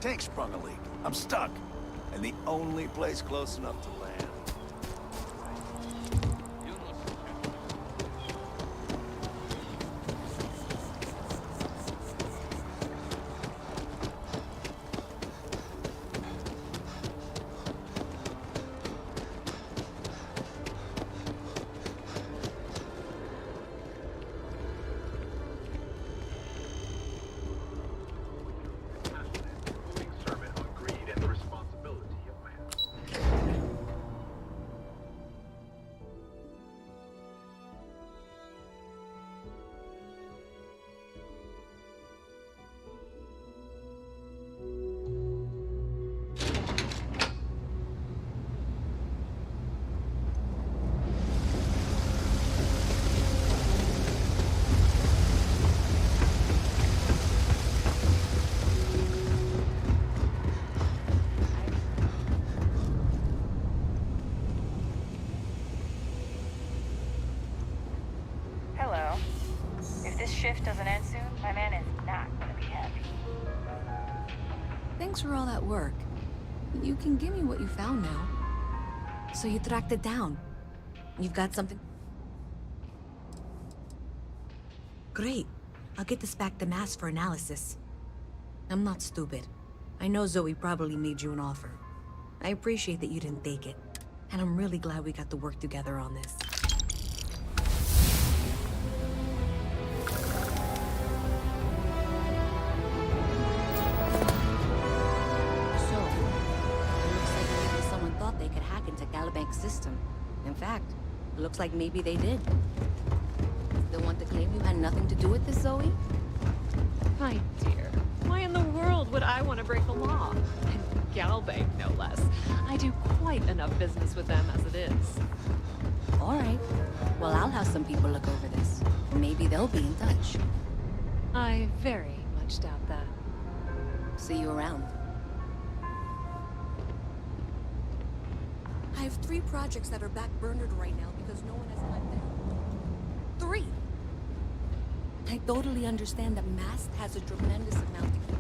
tank sprung a leak. I'm stuck. And the only place close enough to land. Hello. If this shift doesn't end soon, my man is not gonna be happy. Thanks for all that work. You can give me what you found now. So you tracked it down. You've got something... Great. I'll get this back to Mass for analysis. I'm not stupid. I know Zoe probably made you an offer. I appreciate that you didn't take it. And I'm really glad we got to work together on this. So, it looks like maybe someone thought they could hack into Galabank's system. In fact, it looks like maybe they did. Still want to claim you had nothing to do with this, Zoe? My dear, why in the world would I want to break the law? And Galbank, no less. I do quite enough business with them as it is. All right. Well, I'll have some people look over this. Maybe they'll be in touch. I very much doubt that. See you around. I have 3 projects that are backburnered right now because no one has time to help. 3! I totally understand that Mast has a tremendous amount to keep.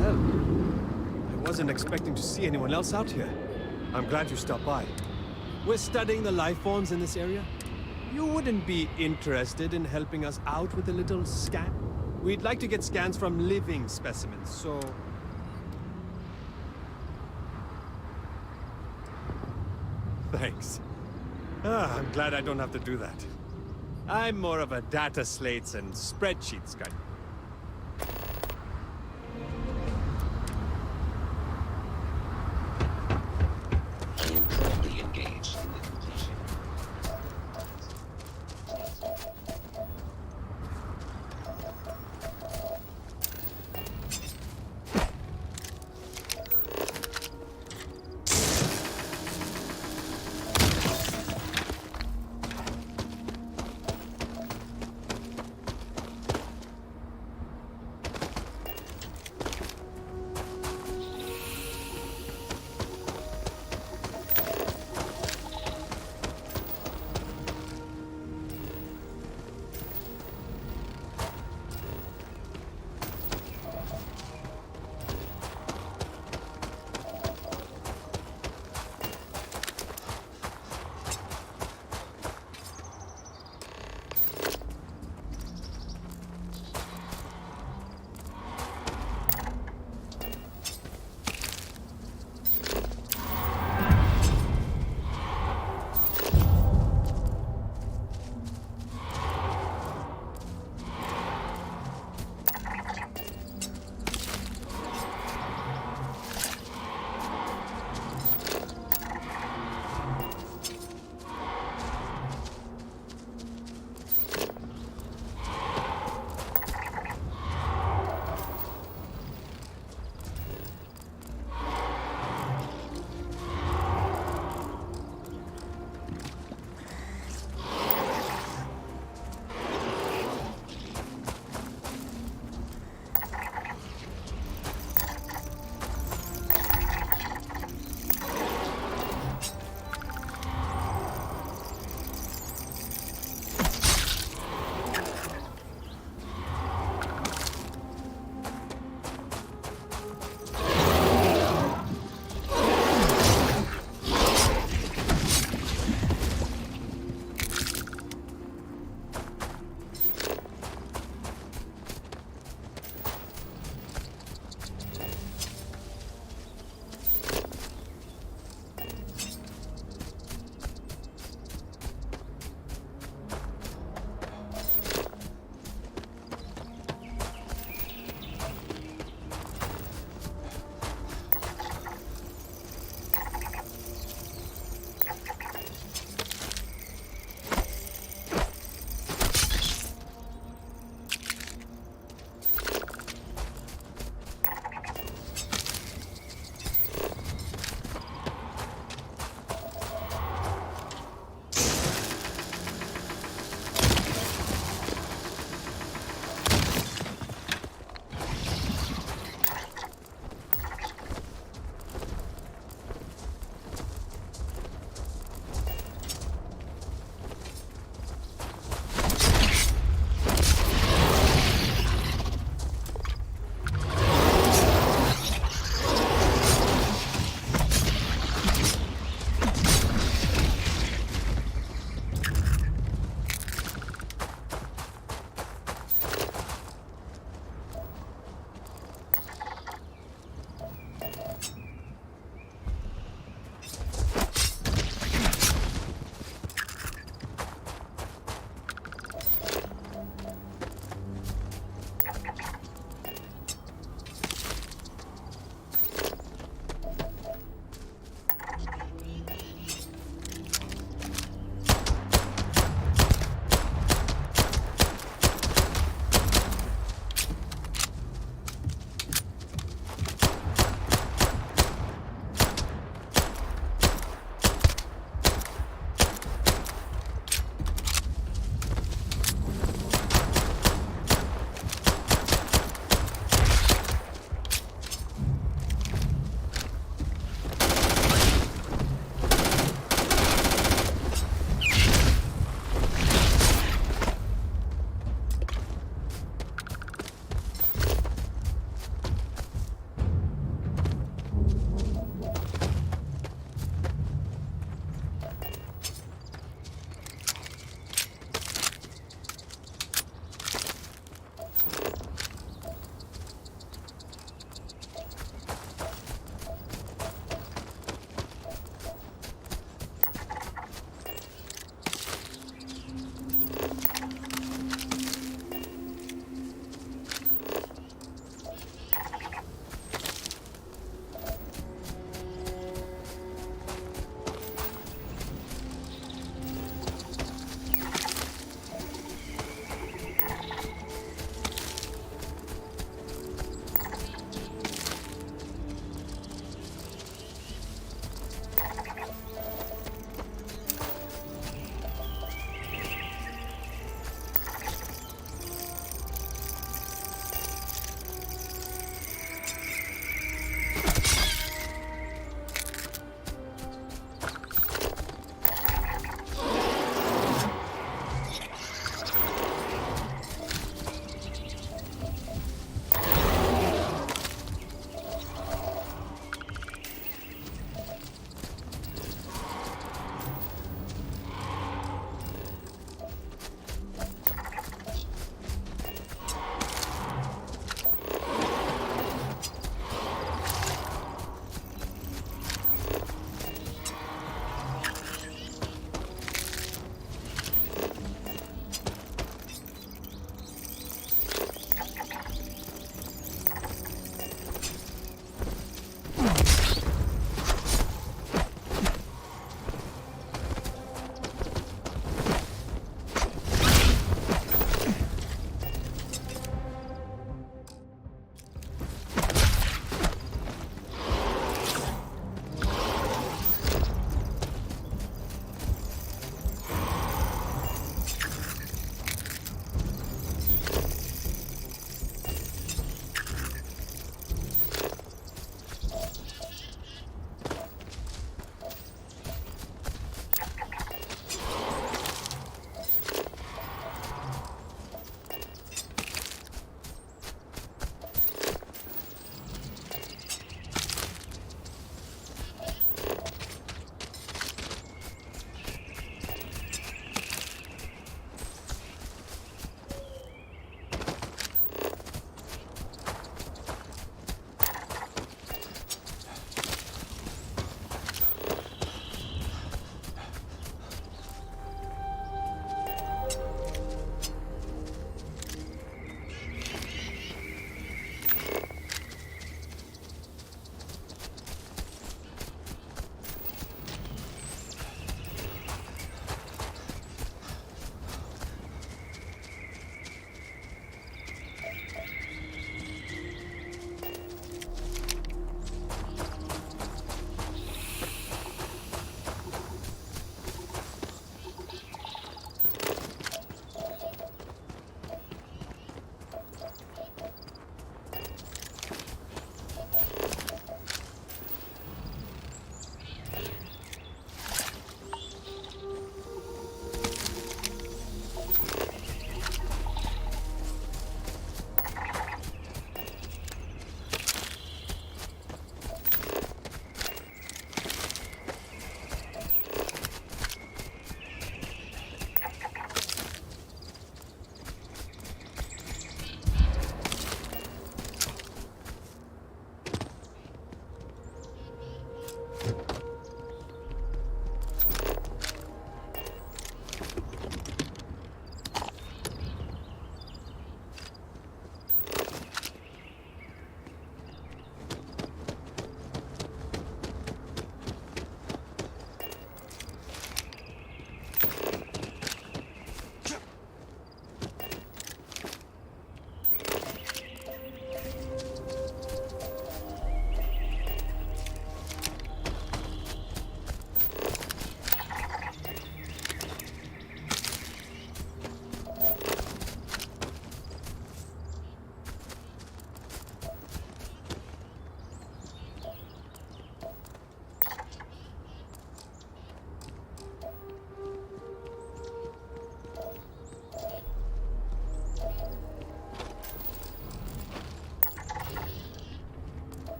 hell? I wasn't expecting to see anyone else out here. I'm glad you stopped by. We're studying the life forms in this area. You wouldn't be interested in helping us out with a little scan? We'd like to get scans from living specimens, so... Thanks. I'm glad I don't have to do that. I'm more of a data slates and spreadsheets guy. I am currently engaged in the completion.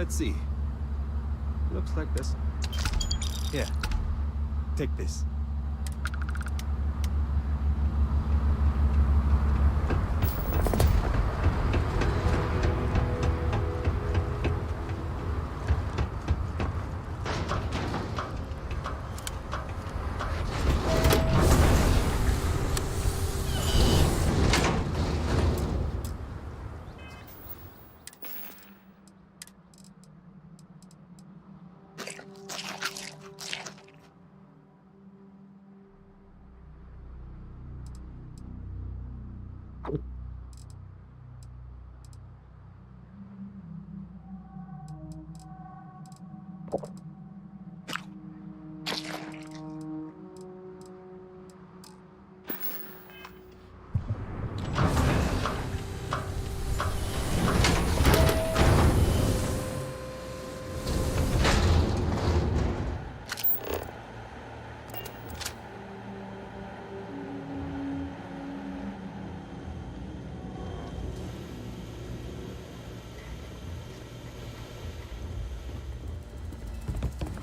Let's see. Looks like this. Here. Take this.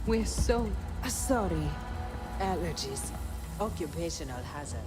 We're so sorry. Allergies. Occupational hazard.